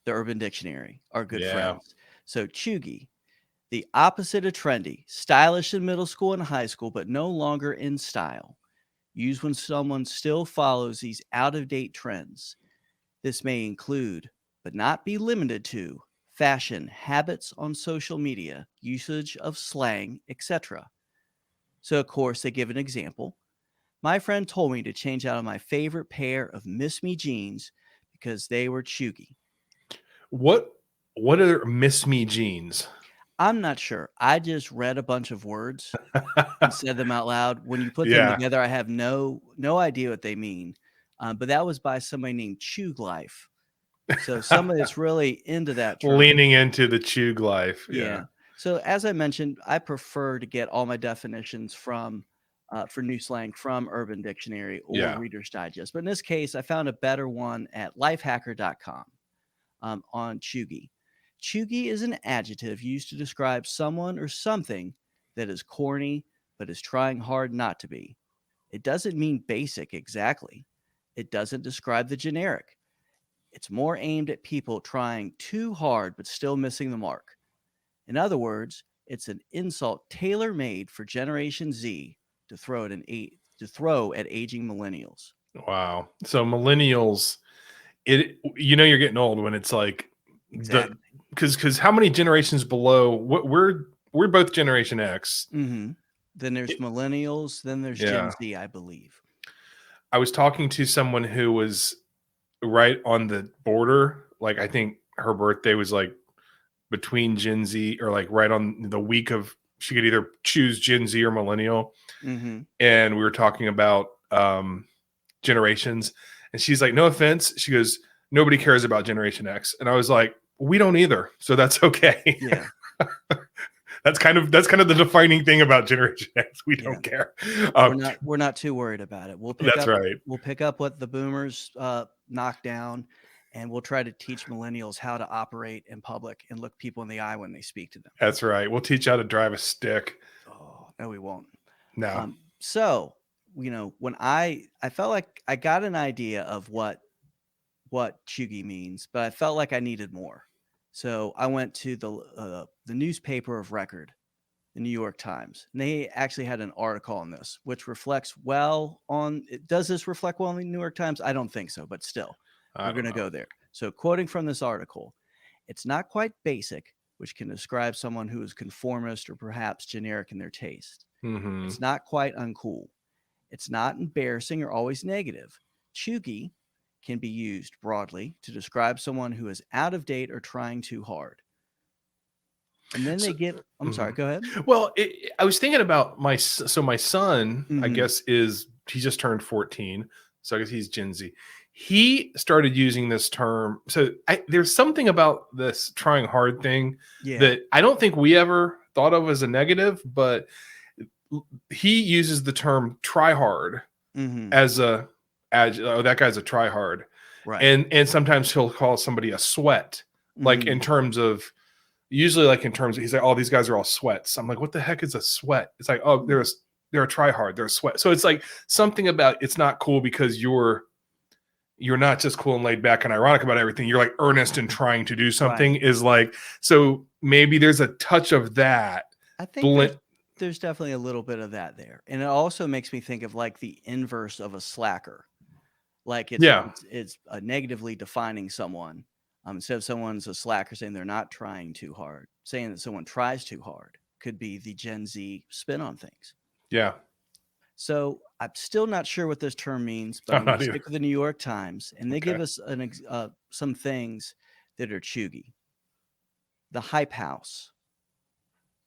the Urban Dictionary, our good friends. So Cheugy, The opposite of trendy, stylish in middle school and high school, but no longer in style. Used when someone still follows these out-of-date trends. This may include, but not be limited to, fashion, habits on social media, usage of slang, etc. So, of course, they give an example. My friend told me to change out of my favorite pair of Miss Me jeans because they were cheugy. What are Miss Me jeans? I'm not sure. I just read a bunch of words and said them out loud. When you put them Yeah. together, I have no idea what they mean. But that was by somebody named Cheugy Life. So somebody that's really into that term. Leaning into the Cheugy life. Yeah. So as I mentioned, I prefer to get all my definitions from for new slang from Urban Dictionary or Reader's Digest. But in this case, I found a better one at lifehacker.com on cheugy. Cheugy is an adjective used to describe someone or something that is corny but is trying hard not to be. It doesn't mean basic exactly. It doesn't describe the generic. It's more aimed at people trying too hard but still missing the mark. In other words, it's an insult tailor-made for Generation Z to throw at aging millennials. Wow. So millennials, you're getting old when it's like Exactly. Because how many generations below? We're both Generation X. Mm-hmm. Then there's millennials. Then there's Gen Z, I believe. I was talking to someone who was right on the border. Like, I think her birthday was like between Gen Z or like right on the week of, she could either choose Gen Z or millennial. Mm-hmm. And we were talking about generations. And she's like, no offense. She goes, nobody cares about Generation X. And I was like, we don't either. So that's okay. Yeah. That's kind of the defining thing about Generation X. We don't care. We're not too worried about it. We'll pick up what the boomers knocked down, and we'll try to teach millennials how to operate in public and look people in the eye when they speak to them. That's right. We'll teach you how to drive a stick. Oh, no, we won't. No. So, when I felt like I got an idea of what cheugy means, but I felt like I needed more. So I went to the newspaper of record, the New York Times, and they actually had an article on this, which reflects well on it. Does this reflect well on the New York Times? I don't think so, but still, we're going to go there. So quoting from this article, it's not quite basic, which can describe someone who is conformist or perhaps generic in their taste. Mm-hmm. It's not quite uncool. It's not embarrassing or always negative. Cheugy can be used broadly to describe someone who is out of date or trying too hard. And then I'm sorry, go ahead. Well, I was thinking about my son, I guess he just turned 14. So I guess he's Gen Z. He started using this term. So there's something about this trying hard thing that I don't think we ever thought of as a negative, but he uses the term try hard as that guy's a try hard. Right. And sometimes he'll call somebody a sweat, like in terms of, usually like in terms of, he's like, oh, these guys are all sweats. I'm like, what the heck is a sweat? It's like, oh, they're a try hard, they're a sweat. So it's like something about, it's not cool because you're not just cool and laid back and ironic about everything. You're like earnest in trying to do something is like, so maybe there's a touch of that. I think there's definitely a little bit of that there. And it also makes me think of like the inverse of a slacker. Like it's negatively defining someone. Instead of someone's a slacker saying they're not trying too hard, saying that someone tries too hard could be the Gen Z spin on things. Yeah. So I'm still not sure what this term means, but I'm going to stick with the New York Times, and they give us some things that are cheugy. The Hype House,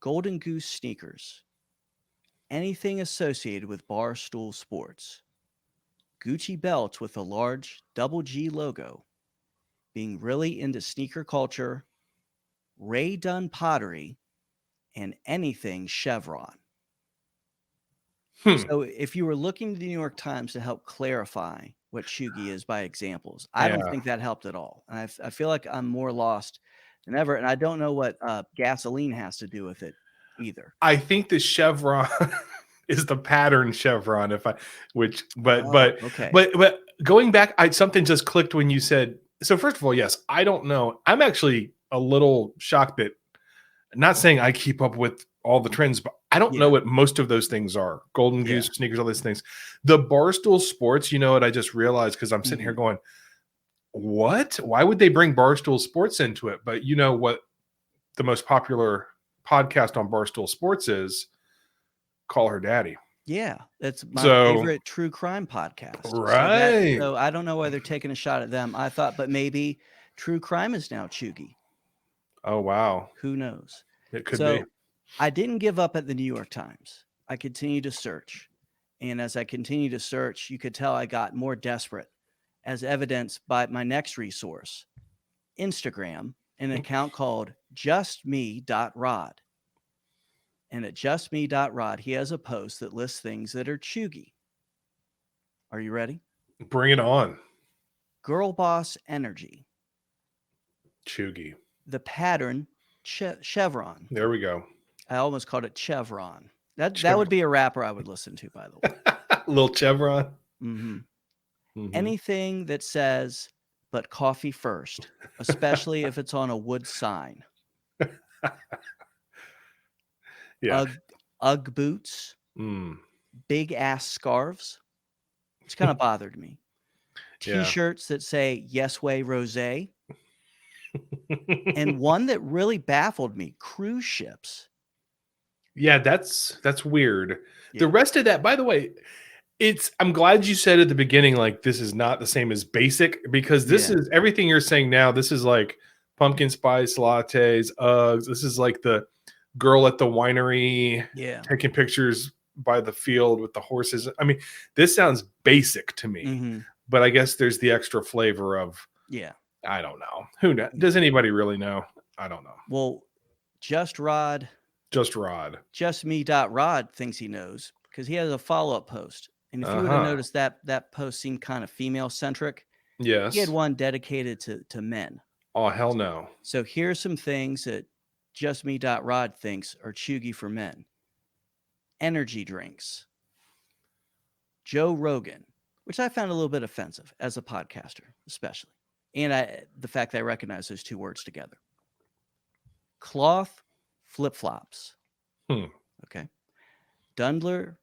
Golden Goose sneakers, anything associated with Barstool Sports, Gucci belts with a large double G logo, being really into sneaker culture, Ray Dunn pottery, and anything Chevron. So if you were looking to the New York Times to help clarify what cheugy is by examples, I don't think that helped at all. And I feel like I'm more lost than ever. And I don't know what gasoline has to do with it either. I think the Chevron is the pattern Chevron. But going back, something just clicked when you said, so first of all, yes, I don't know. I'm actually a little shocked that not saying I keep up with all the trends, but I don't know what most of those things are. Golden Goose, sneakers, all these things. The Barstool Sports, you know what I just realized, because I'm sitting here going, what? Why would they bring Barstool Sports into it? But you know what the most popular podcast on Barstool Sports is? Call Her Daddy. Yeah, that's my favorite true crime podcast. Right. So I don't know why they're taking a shot at them. I thought, but maybe true crime is now Cheugy. Oh, wow. Who knows? It could be. I didn't give up at the New York Times. I continued to search. And as I continued to search, you could tell I got more desperate, as evidenced by my next resource, Instagram, an account called justme.rod. And at justme.rod, he has a post that lists things that are Cheugy. Are you ready? Bring it on. Girl boss energy. Cheugy. The pattern, chevron. There we go. I almost called it chevron. That would be a rapper I would listen to, by the way. Little chevron. Anything that says, but coffee first, especially if it's on a wood sign. Ugg boots, big ass scarves, which kind of bothered me. T-shirts that say "Yes Way Rosé," and one that really baffled me: cruise ships. Yeah, that's weird. Yeah. The rest of that, by the way, I'm glad you said at the beginning, like, this is not the same as basic, because this is everything you're saying now. This is like pumpkin spice lattes, Uggs. This is like the girl at the winery taking pictures by the field with the horses. I mean, this sounds basic to me, but I guess there's the extra flavor of, I don't know. Who knows? Does anybody really know? I don't know. Well, Justme.rod thinks he knows, because he has a follow-up post. And if you would have noticed that post seemed kind of female centric. Yes. He had one dedicated to men. Oh, hell no. So here's some things that Justme.rod thinks are Cheugy for men. Energy drinks. Joe Rogan, which I found a little bit offensive as a podcaster, especially. And the fact that I recognize those two words together. Cloth flip-flops. Okay. Dunder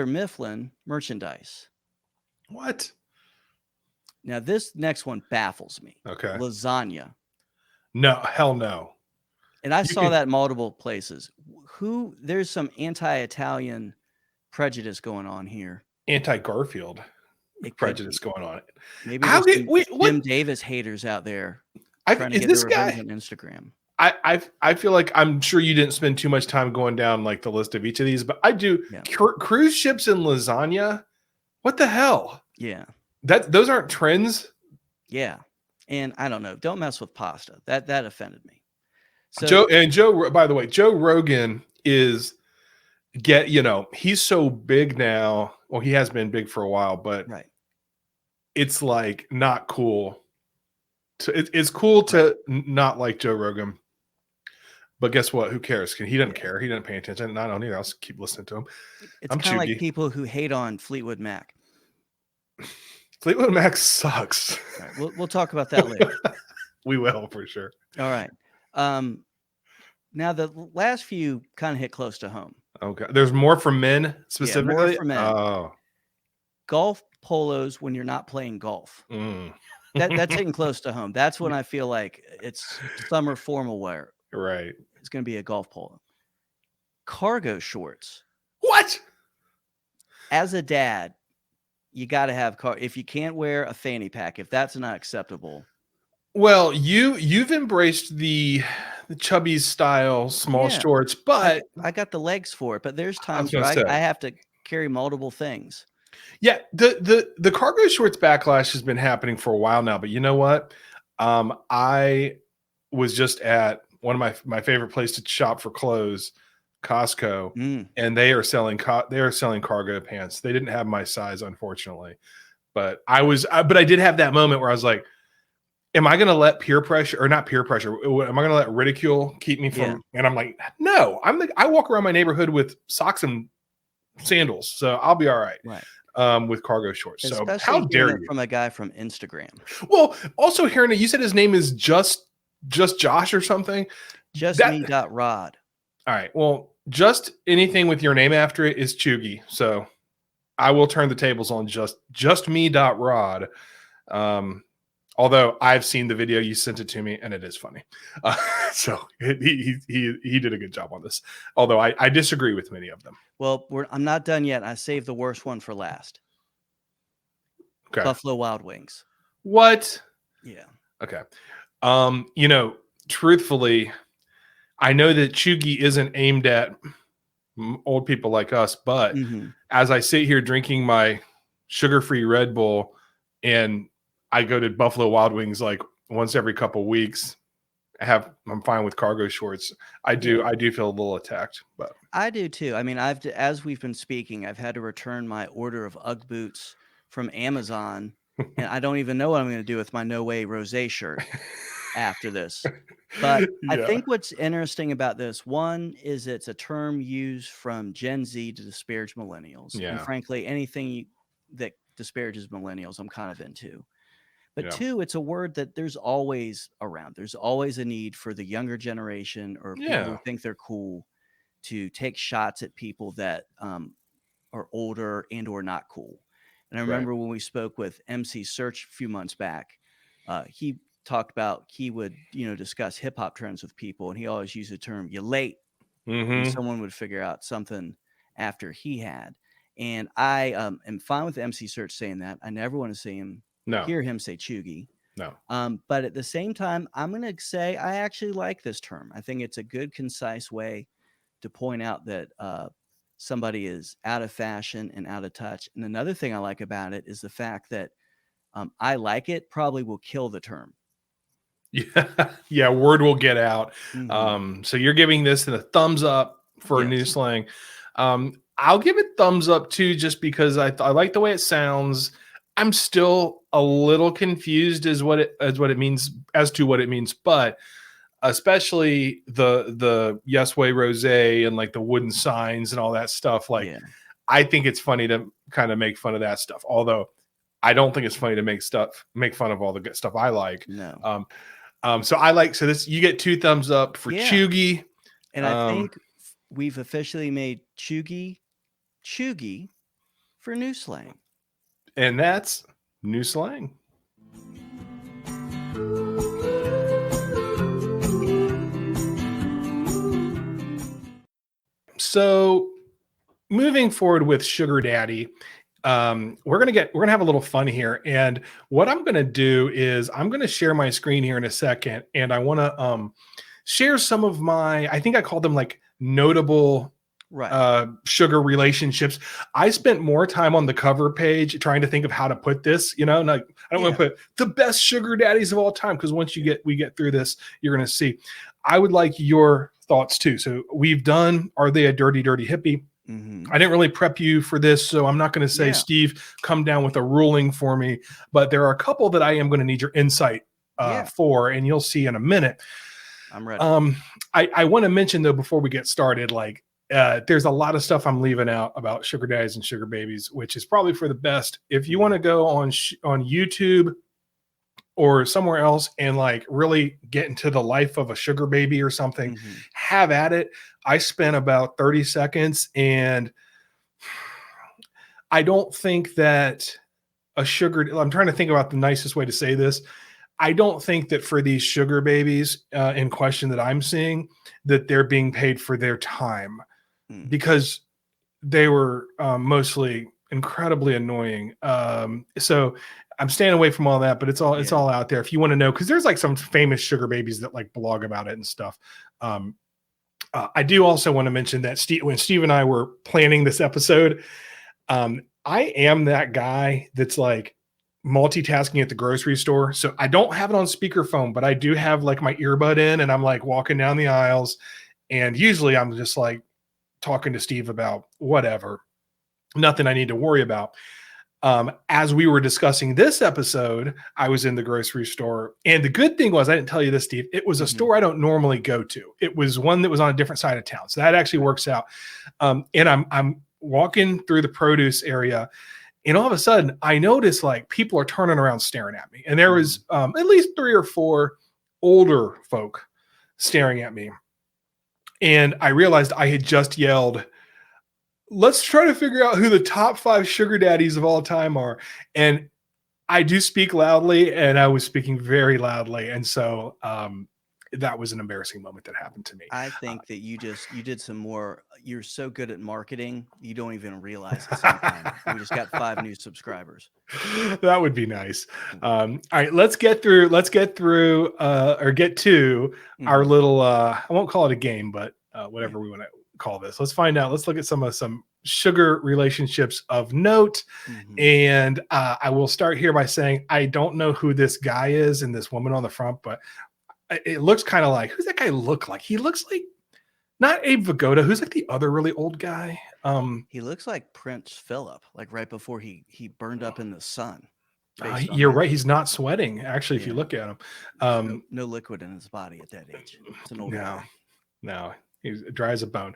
Mifflin merchandise. What? Now, this next one baffles me. Okay. Lasagna. No, hell no. And I saw that in multiple places. There's some anti-Italian prejudice going on here. Anti-Garfield prejudice going on. Maybe there's Jim Davis haters out there trying to get their revenge on Instagram. I feel like, I'm sure you didn't spend too much time going down like the list of each of these, but I do. Yeah. Cruise ships and lasagna. What the hell? Yeah. Those aren't trends. Yeah. And I don't know. Don't mess with pasta. That offended me. So Joe, by the way, Joe Rogan is he's so big now. Well, he has been big for a while, but it's like not cool. It's cool to not like Joe Rogan. But guess what? Who cares? He doesn't care. He doesn't pay attention. And I don't either. I'll keep listening to him. It's kind of like people who hate on Fleetwood Mac. Fleetwood Mac sucks. Right, we'll talk about that later. We will, for sure. All right. Now the last few kind of hit close to home. Okay. There's more for men specifically? Yeah, more for men. Oh. Golf polos when you're not playing golf. That's hitting close to home. That's when I feel like it's summer formal wear. Right. It's going to be a golf polo. Cargo shorts. What? As a dad, you got to have if you can't wear a fanny pack, if that's not acceptable. Well, you've embraced the chubby style small shorts, but I got the legs for it. But there's times where I have to carry multiple things. Yeah, the cargo shorts backlash has been happening for a while now. But you know what? I was just at one of my favorite place to shop for clothes, Costco, and they are selling cargo pants. They didn't have my size, unfortunately, but I did have that moment where I was like, am I going to let peer pressure, or not peer pressure? Am I going to let ridicule keep me from? And I'm like, no, I walk around my neighborhood with socks and sandals, so I'll be all right. Right. With cargo shorts. Especially so how dare you? From a guy from Instagram. Well, also hearing it, you said his name is Justme. just Josh or something. Just me.rod. All right. Well, just anything with your name after it is Cheugy. So I will turn the tables on just me.rod. Although I've seen the video, you sent it to me, and it is funny. So he did a good job on this. Although I disagree with many of them. Well, I'm not done yet. I saved the worst one for last. Okay. Buffalo Wild Wings. What? Yeah. Okay. Truthfully, I know that Cheugy isn't aimed at old people like us, but as I sit here drinking my sugar-free Red Bull and I go to Buffalo Wild Wings like once every couple weeks, I'm fine with cargo shorts. I do feel a little attacked, but I do too. I mean, as we've been speaking, I've had to return my order of UGG boots from Amazon, and I don't even know what I'm going to do with my No Way Rosé shirt after this. But I think what's interesting about this, one, is it's a term used from Gen Z to disparage millennials. Yeah. And frankly, anything that disparages millennials, I'm kind of into. But two, it's a word that there's always around. There's always a need for the younger generation or people who think they're cool to take shots at people that are older and or not cool. And I remember when we spoke with MC Search a few months back, he talked about he would, discuss hip hop trends with people, and he always used the term "you late," and someone would figure out something after he had. And I am fine with MC Search saying that. I never want to see him hear him say Cheugy. No. But at the same time, I'm going to say I actually like this term. I think it's a good, concise way to point out that somebody is out of fashion and out of touch. And another thing I like about it is the fact that I like it probably will kill the term. Yeah, word will get out. So you're giving this a thumbs up for new slang. I'll give it thumbs up too, just because I like the way it sounds. I'm still a little confused as to what it means, but especially the Yes Way Rosé and like the wooden signs and all that stuff. I think it's funny to kind of make fun of that stuff. Although I don't think it's funny to make fun of all the good stuff I like. No. So this, you get 2 thumbs up for Cheugy. And I think we've officially made Cheugy for new slang. And that's new slang. So moving forward with Sugar Daddy, we're gonna have a little fun here. And what I'm gonna do is I'm gonna share my screen here in a second, and I want to share some of my, I think I call them like notable sugar relationships. I spent more time on the cover page trying to think of how to put this, like I don't want to put the best sugar daddies of all time, because once we get through this, you're going to see. I would like your thoughts too. So we've done, are they a dirty hippie? I didn't really prep you for this, so I'm not going to say, Steve, come down with a ruling for me, but there are a couple that I am going to need your insight for, and you'll see in a minute. I'm ready. I want to mention though, before we get started, there's a lot of stuff I'm leaving out about sugar daddies and sugar babies, which is probably for the best. If you want to go on YouTube or somewhere else and really get into the life of a sugar baby or something, have at it. I spent about 30 seconds, and I don't think that I'm trying to think about the nicest way to say this. I don't think that for these sugar babies in question that I'm seeing, that they're being paid for their time, because they were mostly incredibly annoying. So I'm staying away from all that, but it's all out there if you want to know, because there's some famous sugar babies that blog about it and stuff. I do also want to mention that when Steve and I were planning this episode, I am that guy that's multitasking at the grocery store. So I don't have it on speakerphone, but I do have my earbud in, and I'm walking down the aisles, and usually I'm just talking to Steve about whatever, nothing I need to worry about. As we were discussing this episode, I was in the grocery store, and the good thing was, I didn't tell you this, Steve, it was a store I don't normally go to. It was one that was on a different side of town. So that actually works out. And I'm walking through the produce area, and all of a sudden I notice people are turning around staring at me. And there was at least 3 or 4 older folk staring at me. And I realized I had just yelled, let's try to figure out who the top 5 sugar daddies of all time are. And I do speak loudly, and I was speaking very loudly. And so that was an embarrassing moment that happened to me. I think that you did some more. You're so good at marketing, you don't even realize it sometimes. We just got 5 new subscribers. That would be nice. All right, let's get to our little, I won't call it a game, but whatever we want to call this. Let's find out. Let's look at some sugar relationships of note. And I will start here by saying, I don't know who this guy is and this woman on the front, but it looks kind of like, who's that guy look like? He looks like not Abe Vigoda. Who's like the other really old guy? He looks like Prince Philip, like right before he burned up in the sun. You're right. He's not sweating, actually, if you look at him. No liquid in his body at that age. It's an old guy. No. He's dry as a bone.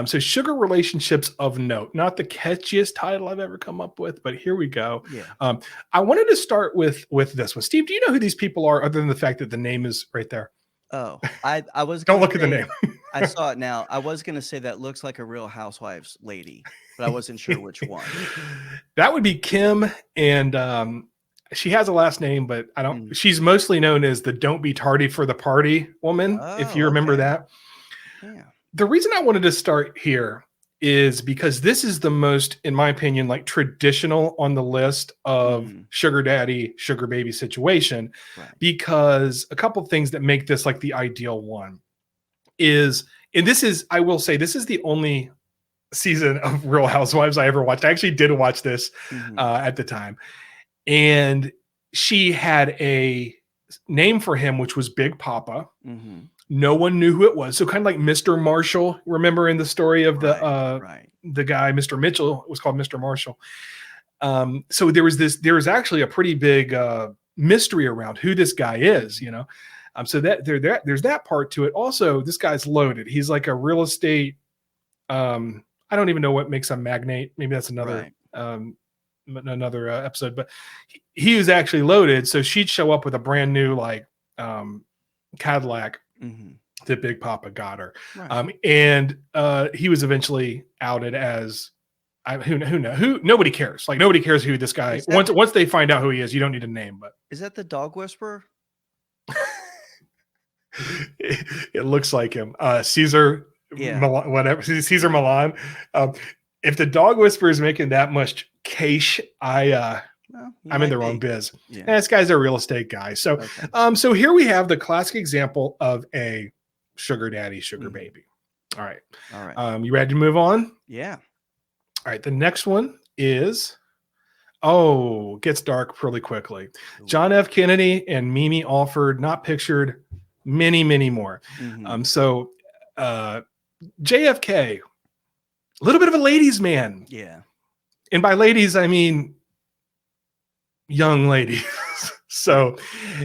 So sugar relationships of note, not the catchiest title I've ever come up with, but here we go. Yeah. I wanted to start with this one. Steve, do you know who these people are other than the fact that the name is right there? Oh, I was don't look at the name. I saw it now. I was going to say that looks like a Real Housewives lady, but I wasn't sure which one. That would be Kim, and she has a last name, but I don't. She's mostly known as the "Don't Be Tardy for the Party" woman, if you remember that. Yeah. The reason I wanted to start here is because this is the most, in my opinion, like traditional on the list of sugar daddy, sugar baby situation, because a couple of things that make this like the ideal one is, and this is, I will say, this is the only season of Real Housewives I ever watched. I actually did watch this at the time. And she had a name for him, which was Big Papa. No one knew who it was. So kind of like Mr. Marshall. Remember in the story of the guy, Mr. Mitchell, was called Mr. Marshall. So there was actually a pretty big mystery around who this guy is, you know? So there's that part to it. Also, this guy's loaded. He's like a real estate. I don't even know what makes a magnate. Maybe that's another episode, but he was actually loaded. So she'd show up with a brand new, like, Cadillac that Big Papa got her. And he was eventually outed as nobody cares. Like nobody cares who this guy is. Once they find out who he is, you don't need a name. But is that the dog whisperer? It looks like him. Caesar whatever. Caesar Milan. If the dog whisperer is making that much cash, I'm in the wrong biz. This guy's a real estate guy. So, so here we have the classic example of a sugar daddy, sugar baby. All right. You ready to move on? Yeah. All right. The next one is, gets dark really quickly. John F. Kennedy and Mimi Alford, not pictured, many, many more. So JFK, a little bit of a ladies' man. Yeah. And by ladies, I mean young ladies. So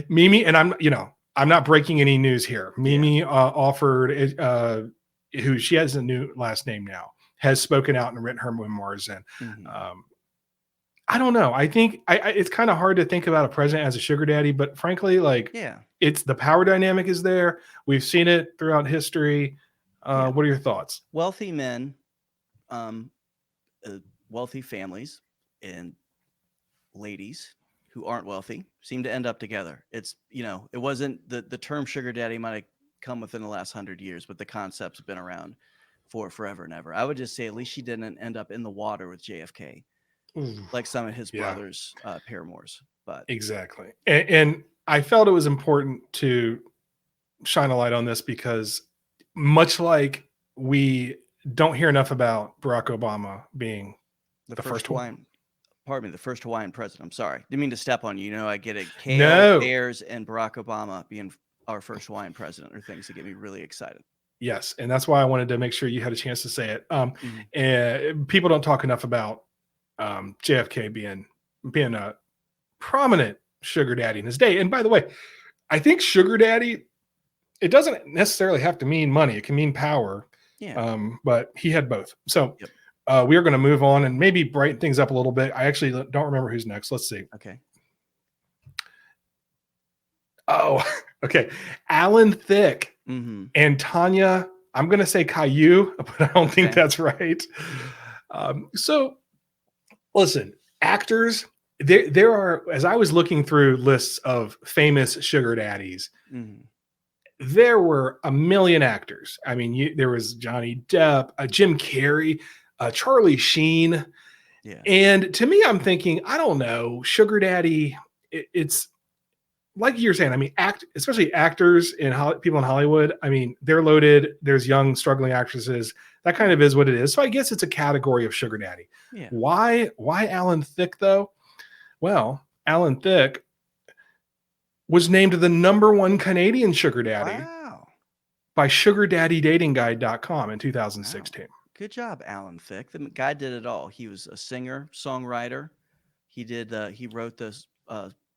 Mimi, and I'm not breaking any news here. Mimi Alford, who she has a new last name now, has spoken out and written her memoirs in. I don't know. I think it's kind of hard to think about a president as a sugar daddy, but frankly, like, it's the power dynamic is there. We've seen it throughout history. What are your thoughts? Wealthy men, wealthy families, and ladies who aren't wealthy seem to end up together. It's, it wasn't the term sugar daddy might have come within the last 100 years, but the concept's been around for forever and ever. I would just say at least she didn't end up in the water with JFK. Like some of his brothers, paramours. But exactly. And I felt it was important to shine a light on this because much like we don't hear enough about Barack Obama being the first Hawaiian. Pardon me, the first Hawaiian president. I'm sorry. Didn't mean to step on you. I get it. Kale, Bears, and Barack Obama being our first Hawaiian president are things that get me really excited. Yes. And that's why I wanted to make sure you had a chance to say it. And people don't talk enough about JFK being a prominent sugar daddy in his day. And by the way, I think sugar daddy, it doesn't necessarily have to mean money. It can mean power. But he had both. So we are going to move on and maybe brighten things up a little bit. I actually don't remember who's next. Let's see. Okay. Oh, Okay. Alan Thicke Mm-hmm. and Tanya, I'm going to say Caillou, but I don't think that's right. So listen, actors, there are, as I was looking through lists of famous sugar daddies, Mm-hmm. there were a million actors. I mean, there was Johnny Depp, Jim Carrey, Charlie Sheen. Yeah. And to me, I'm thinking, I don't know, sugar daddy, it's like you're saying, I mean, especially actors and people in Hollywood. I mean, they're loaded. There's young, struggling actresses. That kind of is what it is. So I guess it's a category of sugar daddy. Yeah. Why Alan Thicke, though? Well, Alan Thicke was named the #1 Canadian sugar daddy by SugarDaddyDatingGuide.com in 2016. Wow. Good job, Alan Thicke. The guy did it all. He was a singer, songwriter. He wrote the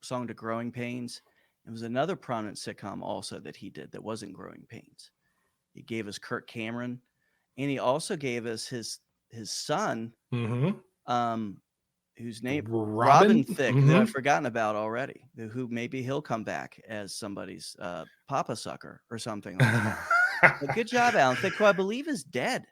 song to Growing Pains. It was another prominent sitcom also that he did that wasn't Growing Pains. He gave us Kirk Cameron, and he also gave us his son, whose name Robin Thicke, that I've forgotten about already. Who maybe he'll come back as somebody's papa sucker or something like that. But good job, Alan Thicke, who I believe is dead.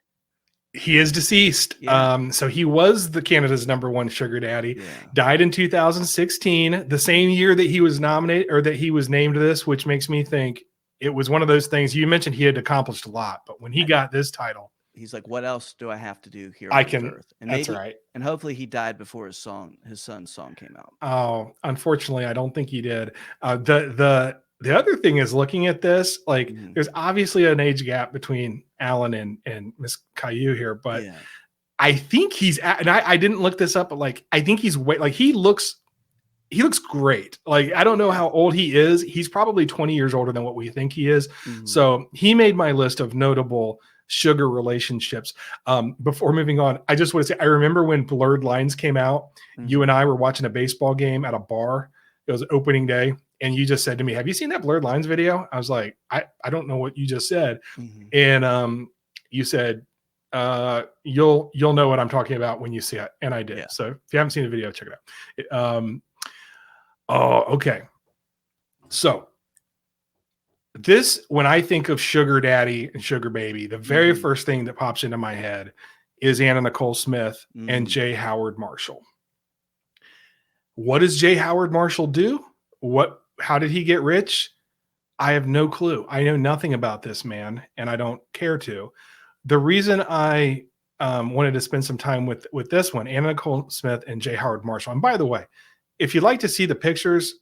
He is deceased. Yeah. So he was Canada's #1 sugar daddy. Yeah. Died in 2016, the same year that he was nominated or that he was named this, which makes me think it was one of those things. You mentioned he had accomplished a lot, but when he got this title, he's like, "What else do I have to do here on Earth?" And that's right. And hopefully he died before his son's song came out. Oh, unfortunately, I don't think he did. The other thing is looking at this, like there's obviously an age gap between Alan and Miss Caillou here, but I think and I didn't look this up, but like I think he's he looks great. Like I don't know how old he is. He's probably 20 years older than what we think he is. So he made my list of notable sugar relationships. Before moving on, I just want to say I remember when Blurred Lines came out. You and I were watching a baseball game at a bar. It was opening day. And you just said to me, "Have you seen that Blurred Lines video?" I was like, I don't know what you just said. And you said, you'll know what I'm talking about when you see it. And I did. Yeah. So if you haven't seen the video, check it out. Okay. So when I think of sugar daddy and sugar baby, the very first thing that pops into my head is Anna Nicole Smith and J. Howard Marshall. What does J. Howard Marshall do? How did he get rich? I have no clue. I know nothing about this man, and I don't care to. The reason I wanted to spend some time with this one, Anna Nicole Smith and J. Howard Marshall. And by the way, if you'd like to see the pictures,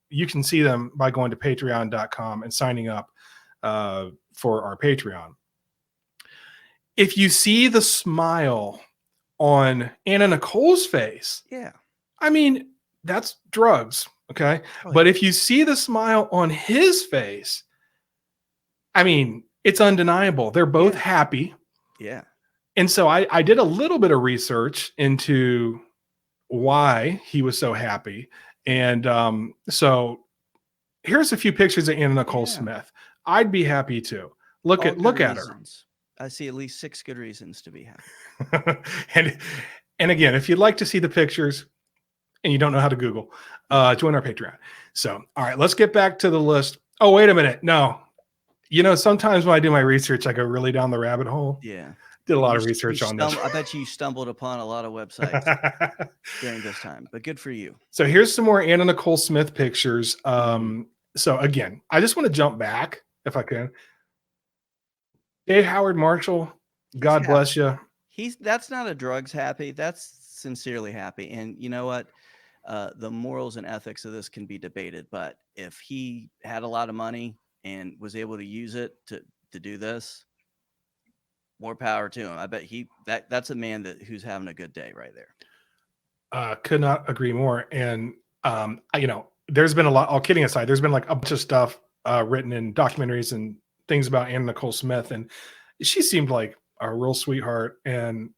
you can see them by going to patreon.com and signing up for our Patreon. If you see the smile on Anna Nicole's face, I mean, that's drugs. Okay. But if you see the smile on his face, I mean, it's undeniable. They're both happy. Yeah. And so I did a little bit of research into why he was so happy. And so here's a few pictures of Anna Nicole Smith. I'd be happy too. Look at her. I see at least 6 good reasons to be happy. and again, if you'd like to see the pictures, and you don't know how to Google, join our Patreon. So, all right, let's get back to the list. Oh, wait a minute. No. Sometimes when I do my research, I go really down the rabbit hole. Yeah. Did a lot of research on this. I bet you stumbled upon a lot of websites during this time, but good for you. So here's some more Anna Nicole Smith pictures. So again, I just want to jump back if I can. J. Howard Marshall, God bless you. That's not a drugs happy. That's sincerely happy. And you know what? The morals and ethics of this can be debated, but if he had a lot of money and was able to use it to do this, more power to him. I bet that's a man who's having a good day right there. Could not agree more. And there's been a lot, all kidding aside, there's been like a bunch of stuff written in documentaries and things about Anna Nicole Smith, and she seemed like a real sweetheart, and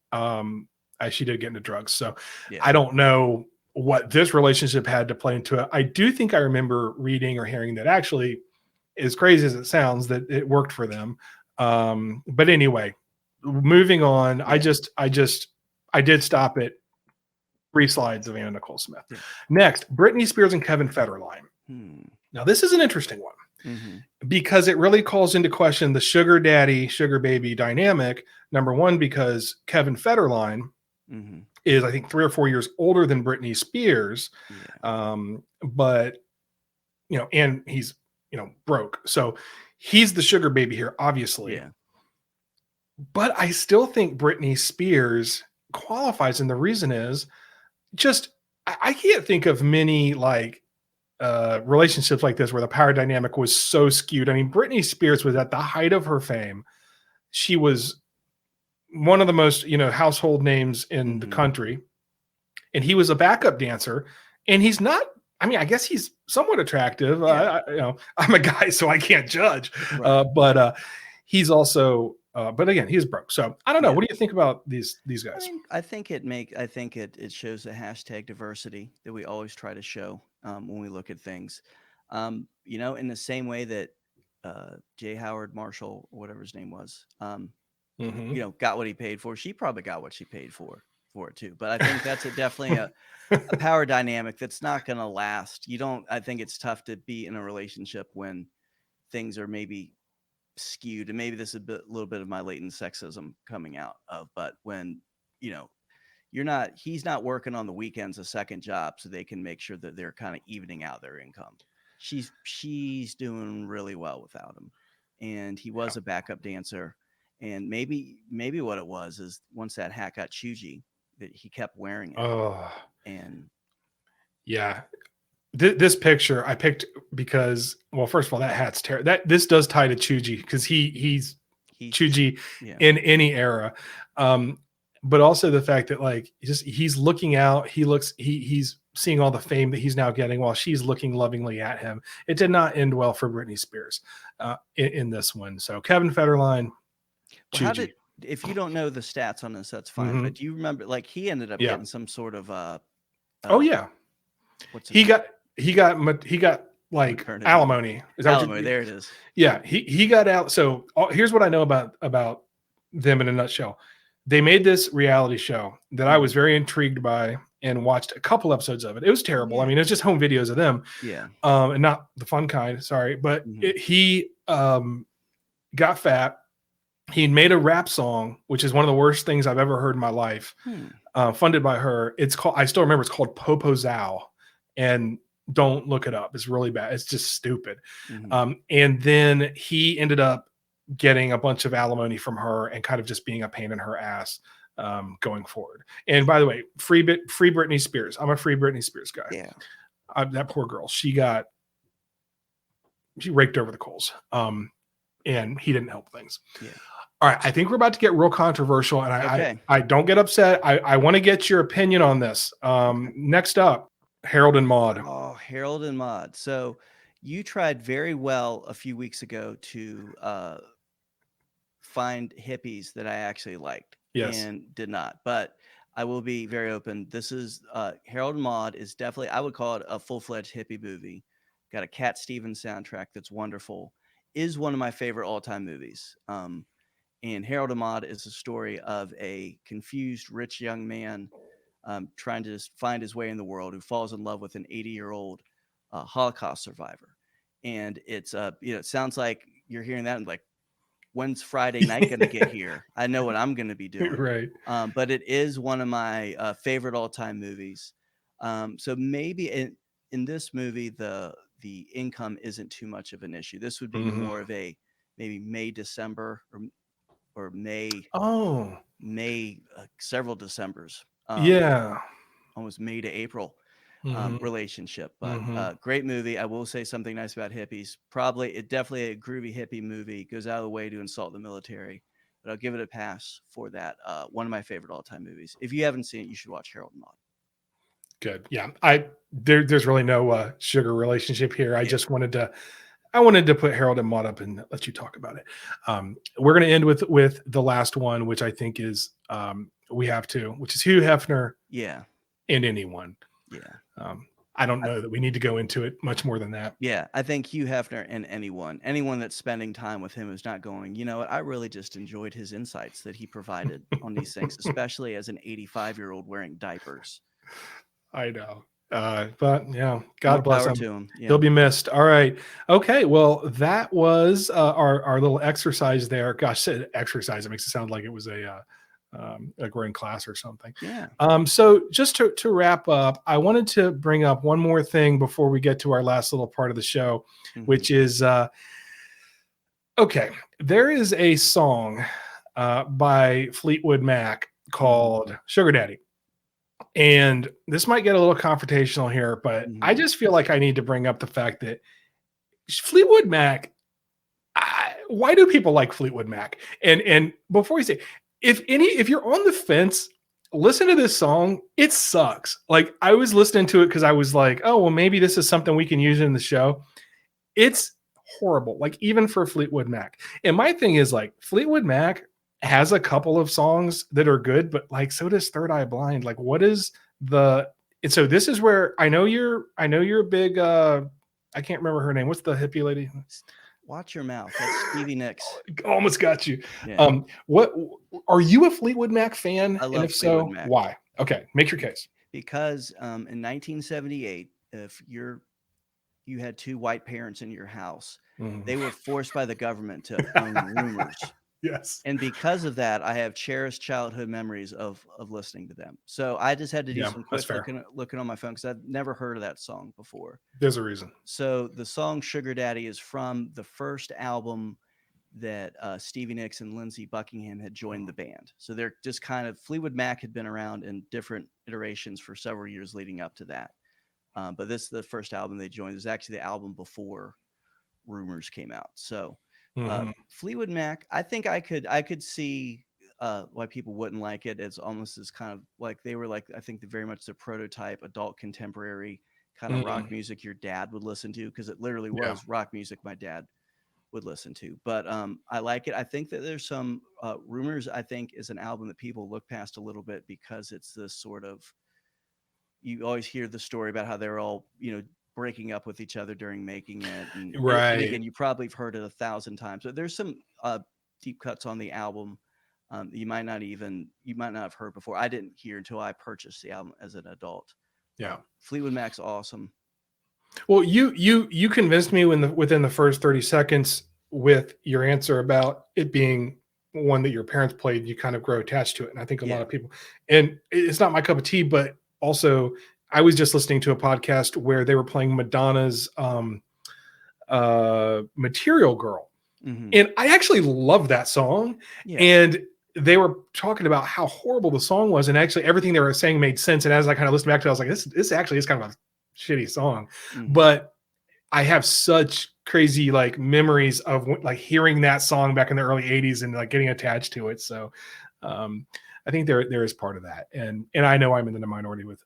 she did get into drugs. So I don't know what this relationship had to play into it. I do think I remember reading or hearing that actually, as crazy as it sounds, that it worked for them. But anyway, moving on, I did stop at 3 slides of Anna Nicole Smith. Next, Britney Spears and Kevin Federline. Now, this is an interesting one. because it really calls into question the sugar daddy, sugar baby dynamic. Number one, because Kevin Federline is, I think, 3 or 4 years older than Britney Spears. But, you know, and he's, you know, broke. So he's the sugar baby here, obviously. Yeah. But I still think Britney Spears qualifies. And the reason is just, I can't think of many like relationships like this where the power dynamic was so skewed. I mean, Britney Spears was at the height of her fame. She was one of the most, you know, household names in the country. And he was a backup dancer. And he's not, I mean, I guess he's somewhat attractive. You know, I'm a guy, so I can't judge. Right. But he's also, but again, he's broke. So I don't know. What do you think about these guys? I think it shows the hashtag diversity that we always try to show when we look at things. You know, in the same way that J. Howard Marshall, or whatever his name was, you know, got what he paid for. She probably got what she paid for it too. But I think that's definitely a power dynamic that's not going to last. I think it's tough to be in a relationship when things are maybe skewed, and maybe this is a little bit of my latent sexism coming out of, but when, you know, he's not working on the weekends a second job so they can make sure that they're kind of evening out their income. She's doing really well without him, and he was a backup dancer. And maybe what it was is once that hat got Cheugy, that he kept wearing it. And yeah, this picture I picked because, well, first of all, that hat's terrible. This does tie to Cheugy because he's Cheugy in any era. But also the fact that like he's looking out, he's seeing all the fame that he's now getting while she's looking lovingly at him. It did not end well for Britney Spears in this one. So Kevin Federline, Cheugy. If you don't know the stats on this, that's fine. But do you remember, like, he ended up getting some sort of he got like alimony. Is that alimony? There it is. Yeah, he got out. So here's what I know about them in a nutshell. They made this reality show that I was very intrigued by and watched a couple episodes of it. It was terrible. I mean, it's just home videos of them. Yeah. And not the fun kind. Sorry, but he got fat. He made a rap song, which is one of the worst things I've ever heard in my life. Funded by her. It's called, I still remember, it's called Popo Zow. And don't look it up. It's really bad. It's just stupid. And then he ended up getting a bunch of alimony from her and kind of just being a pain in her ass going forward. And by the way, free Britney Spears. I'm a free Britney Spears guy. Yeah. That poor girl. She raked over the coals. And he didn't help things. Yeah. All right. I think we're about to get real controversial, and I don't get upset. I want to get your opinion on this. Next up, Harold and Maude. Oh, Harold and Maude. So you tried very well a few weeks ago to find hippies that I actually liked. Yes. And did not. But I will be very open. This is Harold and Maude is definitely, I would call it a full-fledged hippie movie. Got a Cat Stevens soundtrack that's wonderful. Is one of my favorite all-time movies. And Harold and Maude is a story of a confused rich young man trying to just find his way in the world, who falls in love with an 80-year-old Holocaust survivor. And it's it sounds like you're hearing that and like, when's Friday night going to get here? I know what I'm going to be doing. Right. But it is one of my favorite all-time movies. So maybe in this movie, the income isn't too much of an issue. This would be more of a maybe May, December, or May. Oh, May, several Decembers. Almost May to April relationship. But great movie. I will say something nice about hippies. Definitely a groovy hippie movie. Goes out of the way to insult the military. But I'll give it a pass for that. One of my favorite all-time movies. If you haven't seen it, you should watch Harold and Maude. Good. Yeah. There's really no sugar relationship here. I just wanted to put Harold and Maude up and let you talk about it. We're going to end with the last one, which I think is we have to, which is Hugh Hefner. Yeah. And anyone. Yeah. I don't know that we need to go into it much more than that. Yeah. I think Hugh Hefner and anyone that's spending time with him is not going, you know what? I really just enjoyed his insights that he provided on these things, especially as an 85-year-old wearing diapers. I know. But yeah, More God bless power him. to him. Yeah. He'll be missed. All right. Okay. Well, that was our little exercise there. Gosh, exercise. It makes it sound like it was like we're in class or something. Yeah. So just to wrap up, I wanted to bring up one more thing before we get to our last little part of the show, which is okay. There is a song by Fleetwood Mac called Sugar Daddy. And this might get a little confrontational here, but I just feel like I need to bring up the fact that Fleetwood Mac, why do people like Fleetwood Mac? And before you say, if you're on the fence, listen to this song. It sucks. Like, I was listening to it because I was like, oh, well, maybe this is something we can use in the show. It's horrible, like even for Fleetwood Mac. And my thing is, like, Fleetwood Mac has a couple of songs that are good, but like, so does Third Eye Blind. Like, what is and so this is where I know you're a big I can't remember her name. What's the hippie lady? Watch your mouth. That's Stevie Nicks. Almost got you. Yeah. What are you a Fleetwood Mac fan? I love and if Fleetwood so, Mac. why? Okay, make your case. Because in 1978, if you had two white parents in your house, they were forced by the government to own Rumors. Yes. And because of that, I have cherished childhood memories of listening to them. So I just had to do some quick looking on my phone because I'd never heard of that song before. There's a reason. So the song Sugar Daddy is from the first album that Stevie Nicks and Lindsey Buckingham had joined the band. So they're just kind of, Fleetwood Mac had been around in different iterations for several years leading up to that. But this is the first album they joined. It was actually the album before Rumors came out. So Fleetwood Mac, I think I could see why people wouldn't like it. It's almost as kind of like they were like, I think very much the prototype adult contemporary kind of rock music your dad would listen to, because it literally was rock music my dad would listen to. But I like it. I think that there's some Rumors, I think, is an album that people look past a little bit because it's this sort of, you always hear the story about how they're all, breaking up with each other during making it. And, and again, you probably have heard it 1,000 times. But there's some deep cuts on the album you might not have heard before. I didn't hear until I purchased the album as an adult. Yeah. Fleetwood Mac's awesome. Well, you convinced me within the first 30 seconds with your answer about it being one that your parents played. You kind of grow attached to it. And I think a lot of people, and it's not my cup of tea, but also I was just listening to a podcast where they were playing Madonna's Material Girl. And I actually love that song. And they were talking about how horrible the song was. And actually everything they were saying made sense. And as I kind of listened back to it, I was like, this actually is kind of a shitty song. But I have such crazy like memories of like hearing that song back in the early 80s and like getting attached to it. So I think there is part of that. And I know I'm in the minority with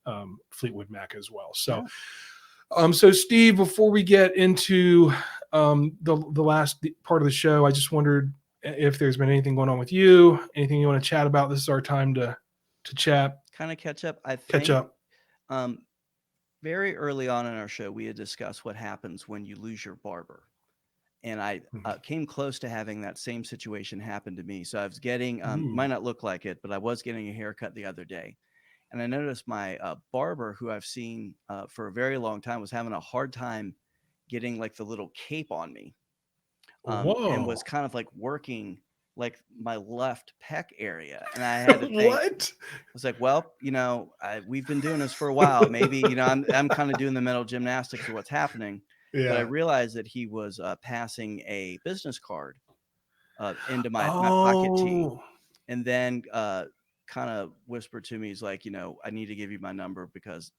Fleetwood Mac as well. So so Steve, before we get into the last part of the show, I just wondered if there's been anything going on with you, anything you want to chat about. This is our time to chat. Kind of catch up. Very early on in our show, we had discussed what happens when you lose your barber. And I came close to having that same situation happen to me. So I was getting, might not look like it, but I was getting a haircut the other day. And I noticed my barber, who I've seen for a very long time, was having a hard time getting like the little cape on me. And was kind of like working like my left pec area. And I had to think, what? I was like, well, we've been doing this for a while. Maybe, I'm kind of doing the mental gymnastics of what's happening. Yeah. But I realized that he was passing a business card into my pocket tee, and then kind of whispered to me, he's like, I need to give you my number because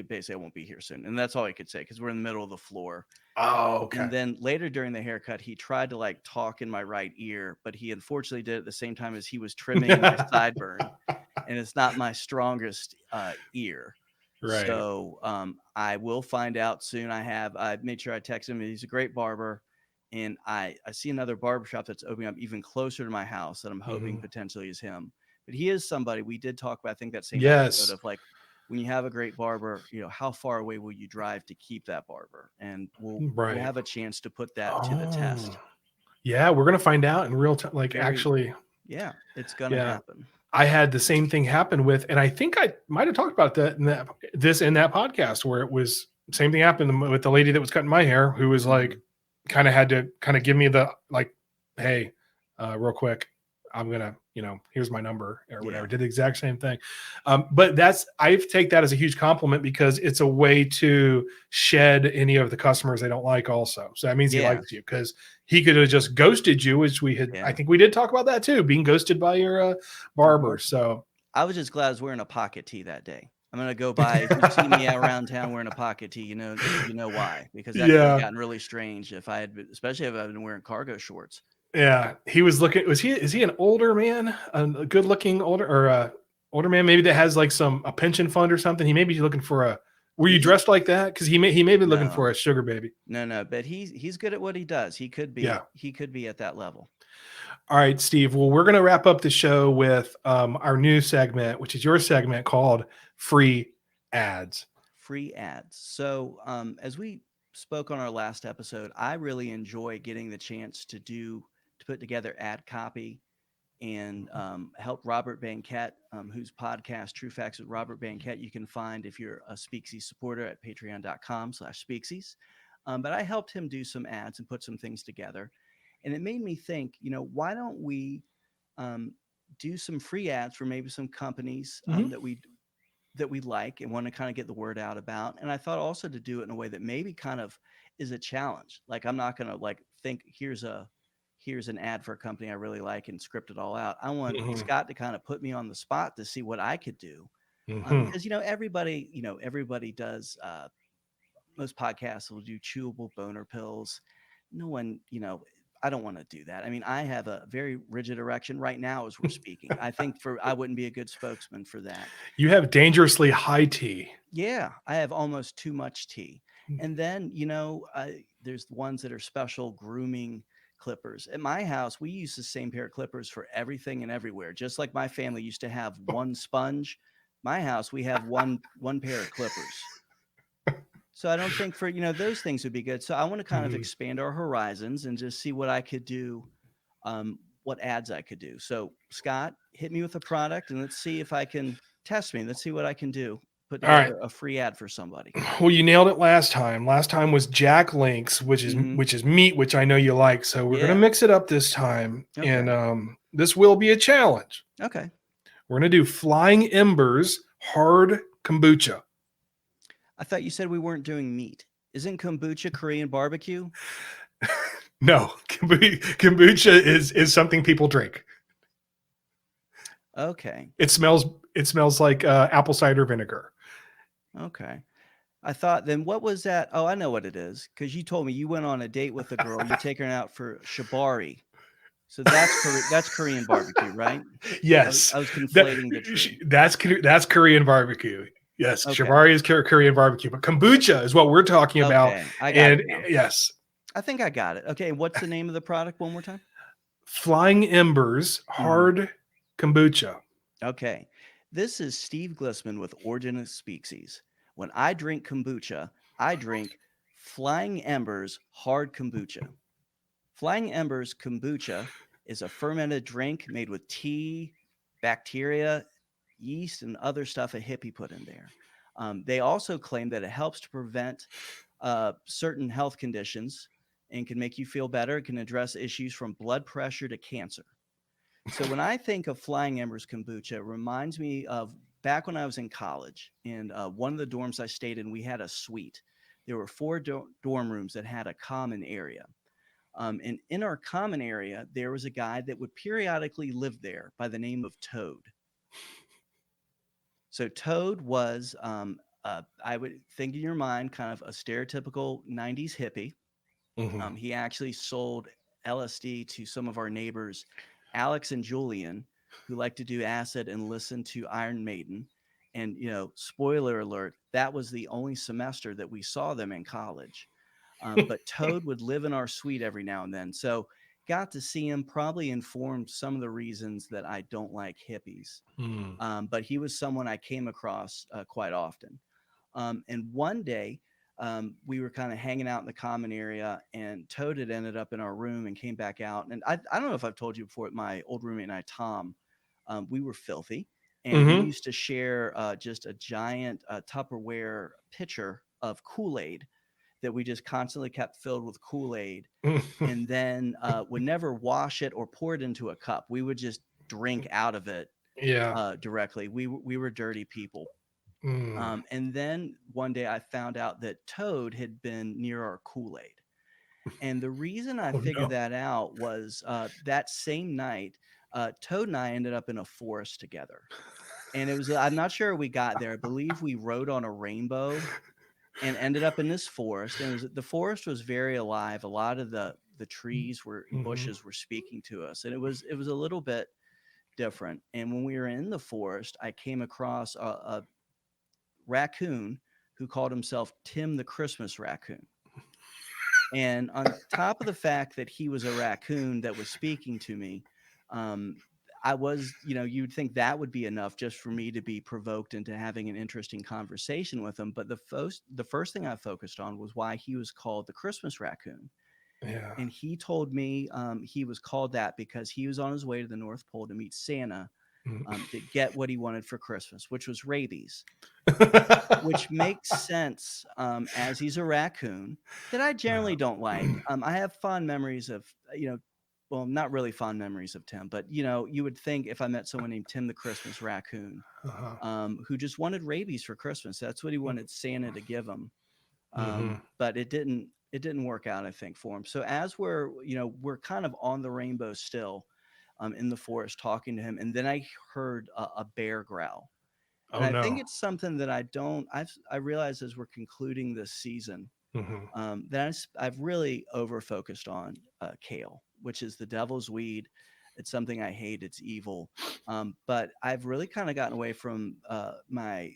basically I won't be here soon. And that's all he could say because we're in the middle of the floor. Oh, okay. And then later during the haircut, he tried to like talk in my right ear, but he unfortunately did it at the same time as he was trimming my sideburn. And it's not my strongest ear. Right. So I will find out soon. I made sure I text him. He's a great barber. And I see another barbershop that's opening up even closer to my house that I'm hoping potentially is him. But he is somebody we did talk about, I think that same episode of like, when you have a great barber, how far away will you drive to keep that barber? And we'll have a chance to put that to the test. Yeah, we're going to find out in real time. Like actually. Yeah, it's going to happen. I had the same thing happen with, and I think I might have talked about that in that podcast where it was same thing happened with the lady that was cutting my hair, who was like, kind of had to kind of give me the like, hey, real quick, I'm gonna, here's my number or whatever. Did the exact same thing. But I take that as a huge compliment because it's a way to shed any of the customers they don't like also. So that means he likes you, because he could have just ghosted you, which we had, I think we did talk about that too, being ghosted by your barber. So I was just glad I was wearing a pocket tee that day. I'm going to go by, if you see me around town wearing a pocket tee, you know why, because that could have gotten really strange especially if I've been wearing cargo shorts. Yeah, he was looking. Is he an older man, a good-looking older man, maybe that has like a pension fund or something? He may be looking for Were you dressed like that? Because he may be looking for a sugar baby. No, but he's good at what he does. He could be. He could be at that level. All right, Steve. Well, we're going to wrap up the show with our new segment, which is your segment called Free Ads. Free ads. So, as we spoke on our last episode, I really enjoy getting the chance to put together ad copy and help Robert Banquette, whose podcast True Facts with Robert Banquette you can find if you're a Species supporter at patreon.com/Species. But I helped him do some ads and put some things together. And it made me think, why don't we do some free ads for maybe some companies that we like and want to kind of get the word out about. And I thought also to do it in a way that maybe kind of is a challenge. Like, I'm not going to like think here's an ad for a company I really like and script it all out. I want Scott to kind of put me on the spot to see what I could do. Because, everybody does, most podcasts will do chewable boner pills. No one, I don't want to do that. I mean, I have a very rigid erection right now as we're speaking. I think I wouldn't be a good spokesman for that. You have dangerously high T. Yeah, I have almost too much T. And then, there's ones that are special grooming clippers. At my house, we use the same pair of clippers for everything and everywhere. Just like my family used to have one sponge, my house, we have one pair of clippers. So I don't think for, those things would be good. So I want to kind of expand our horizons and just see what I could do, what ads I could do. So Scott, hit me with a product and let's see if I can test me. Let's see what I can do. Put together a free ad for somebody. Well, you nailed it last time. Last time was Jack Links, which is meat, which I know you like. So we're going to mix it up this time. Okay. And this will be a challenge. Okay. We're going to do Flying Embers hard kombucha. I thought you said we weren't doing meat. Isn't kombucha Korean barbecue? No, kombucha is something people drink. Okay. It smells like apple cider vinegar. Okay. I thought, then what was that? Oh, I know what it is. Because you told me you went on a date with a girl. You take her out for shibari. So that's Korean barbecue, right? Yes. I was conflating the two. That's Korean barbecue. Yes, okay. Shibari is Korean barbecue, but kombucha is what we're talking about. I got it. Yes. I think I got it. Okay, what's the name of the product one more time? Flying Embers hard kombucha. Okay. This is Steve Glissman with Origin of Species. When I drink kombucha, I drink Flying Embers hard kombucha. Flying Embers kombucha is a fermented drink made with tea, bacteria, yeast, and other stuff a hippie put in there. They also claim that it helps to prevent certain health conditions and can make you feel better. It can address issues from blood pressure to cancer. So when I think of Flying Embers kombucha, it reminds me of back when I was in college. And one of the dorms I stayed in, we had a suite. There were 4 dorm rooms that had a common area. And in our common area, there was a guy that would periodically live there by the name of Toad. So Toad was, I would think in your mind, kind of a stereotypical 90s hippie. He actually sold LSD to some of our neighbors, Alex and Julian, who like to do acid and listen to Iron Maiden. And, spoiler alert, that was the only semester that we saw them in college. But Toad would live in our suite every now and then. So got to see him, probably informed some of the reasons that I don't like hippies. But he was someone I came across quite often. And one day we were kind of hanging out in the common area, and Toad had ended up in our room and came back out. And I don't know if I've told you before, my old roommate and I, Tom, we were filthy. And we used to share just a giant Tupperware pitcher of Kool-Aid that we just constantly kept filled with Kool-Aid, and then would never wash it or pour it into a cup. We would just drink out of it directly. We were dirty people. And then one day I found out that Toad had been near our Kool-Aid. And the reason I figured that out was that same night, Toad and I ended up in a forest together. And it was, I'm not sure we got there. I believe we rode on a rainbow and ended up in this forest. And the forest was very alive. A lot of the trees bushes were speaking to us. And it was a little bit different. And when we were in the forest, I came across a raccoon who called himself Tim the Christmas Raccoon. And on top of the fact that he was a raccoon that was speaking to me, I was, you'd think that would be enough just for me to be provoked into having an interesting conversation with him. But the first thing I focused on was why he was called the Christmas Raccoon. Yeah. And he told me he was called that because he was on his way to the North Pole to meet Santa to get what he wanted for Christmas, which was rabies, which makes sense as he's a raccoon that I generally don't like. I have fond memories of, well, not really fond memories of Tim, but, you would think if I met someone named Tim the Christmas Raccoon who just wanted rabies for Christmas, that's what he wanted Santa to give him. But it didn't work out, I think, for him. So as we're kind of on the rainbow still in the forest talking to him, and then I heard a bear growl. And I think it's something that I realize as we're concluding this season that I've really over-focused on kale, which is the devil's weed. It's something I hate. It's evil. But I've really kind of gotten away from my,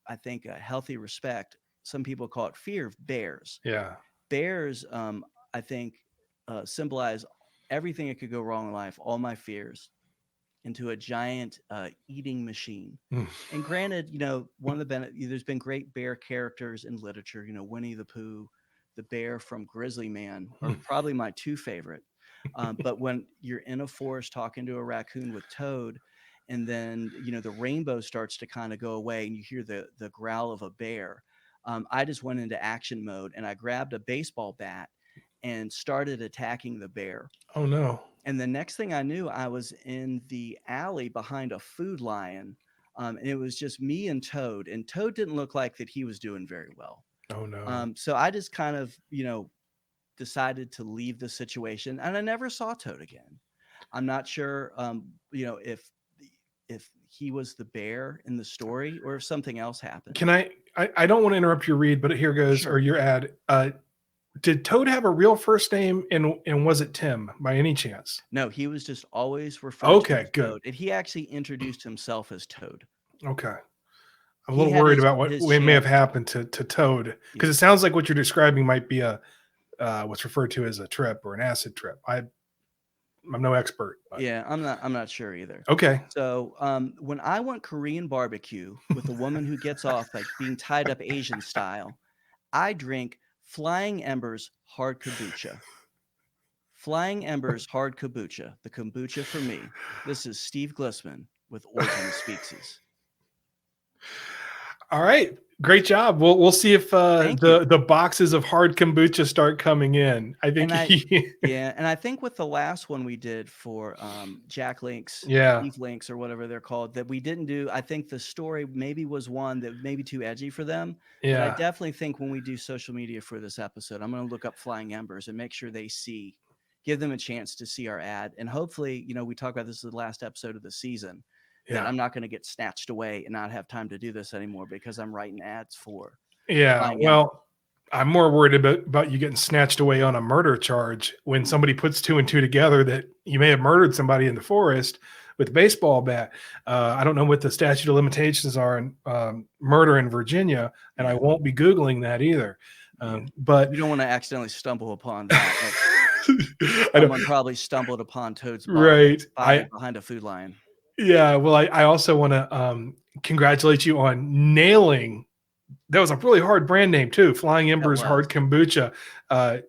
I think, a healthy respect. Some people call it fear of bears. Yeah. Bears, I think, symbolize everything that could go wrong in life, all my fears, into a giant eating machine. And granted, one of the there's been great bear characters in literature. Winnie the Pooh, the bear from Grizzly Man are probably my two favorite. But when you're in a forest talking to a raccoon with Toad, and then the rainbow starts to kind of go away, and you hear the growl of a bear, I just went into action mode, and I grabbed a baseball bat and started attacking the bear. Oh no. And the next thing I knew, I was in the alley behind a food lion. And it was just me and Toad. And Toad didn't look like that he was doing very well. Oh no. So I just kind of, decided to leave the situation, and I never saw Toad again. I'm not sure, if he was the bear in the story or if something else happened. Can I don't want to interrupt your read, but here goes, sure. Or your ad. Did Toad have a real first name, and was it Tim by any chance? No, he was just always referred to as Toad. And he actually introduced himself as Toad. Okay. I'm a little worried about what may have happened to Toad, because it sounds like what you're describing might be a what's referred to as a trip or an acid trip. I'm no expert. But. Yeah, I'm not sure either. Okay. So when I want Korean barbecue with a woman who gets off like being tied up Asian style, I drink Flying Embers Hard Kombucha. Flying Embers Hard Kombucha. The kombucha for me. This is Steve Glissman with Origin of Species. All right. Great job. We'll see if the boxes of hard kombucha start coming in. I think and I think with the last one we did for Jack Links, Steve Links, or whatever they're called, that we didn't do. I think the story maybe was one that may be too edgy for them. Yeah. But I definitely think when we do social media for this episode, I'm going to look up Flying Embers and make sure they give them a chance to see our ad. And hopefully, we talk about this is the last episode of the season. That I'm not going to get snatched away and not have time to do this anymore because I'm writing ads for. Yeah, well, I'm more worried about you getting snatched away on a murder charge when somebody puts two and two together that you may have murdered somebody in the forest with a baseball bat. I don't know what the statute of limitations are in murder in Virginia, and I won't be Googling that either. But you don't want to accidentally stumble upon that. Someone probably stumbled upon Toad's body behind a food lion. Yeah, well, I also want to congratulate you on nailing. That was a really hard brand name too. Flying Embers Hard Kombucha.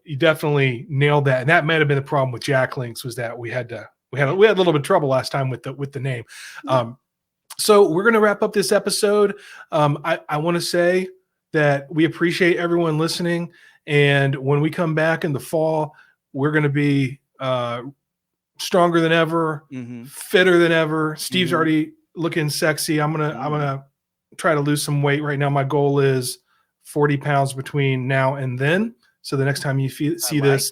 You definitely nailed that, and that might have been the problem with Jack Links, was that we had to we had a little bit of trouble last time with the name. So we're going to wrap up this episode. I want to say that we appreciate everyone listening. And when we come back in the fall, we're going to be stronger than ever, fitter than ever. Steve's already looking sexy. I'm gonna try to lose some weight right now. My goal is 40 pounds between now and then. So the next time you see this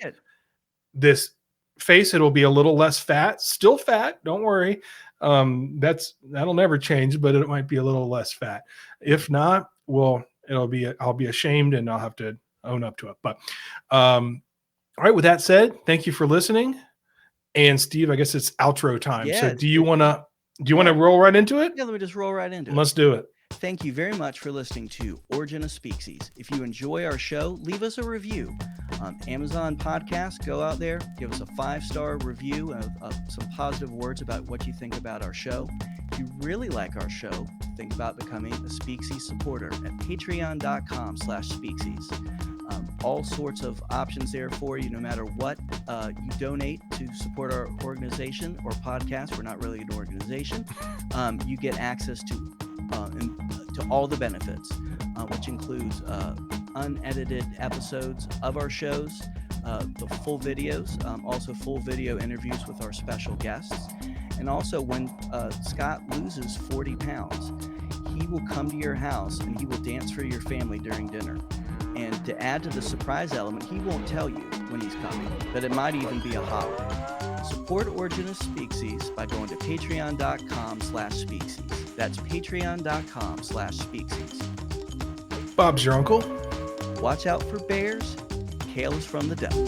face, it'll be a little less fat. Still fat, don't worry. That'll never change, but it might be a little less fat. If not, well, I'll be ashamed and I'll have to own up to it. But all right, with that said, thank you for listening. And Steve, I guess it's outro time. Yeah, so do you want to roll right into it? Yeah, let me just roll right into it. Let's do it. Thank you very much for listening to Origin of Species. If you enjoy our show, leave us a review on Amazon Podcasts. Go out there, give us a 5-star review of some positive words about what you think about our show. If you really like our show, think about becoming a Species Supporter at patreon.com/species. All sorts of options there for you, no matter what you donate to support our organization or podcast. We're not really an organization. You get access to all the benefits, which includes unedited episodes of our shows, the full videos, also full video interviews with our special guests. And also when Scott loses 40 pounds, he will come to your house and he will dance for your family during dinner. And to add to the surprise element, he won't tell you when he's coming, but it might even be a holler. Support Origin of Species by going to patreon.com/species. That's patreon.com/species. Bob's your uncle. Watch out for bears. Kale is from the devil.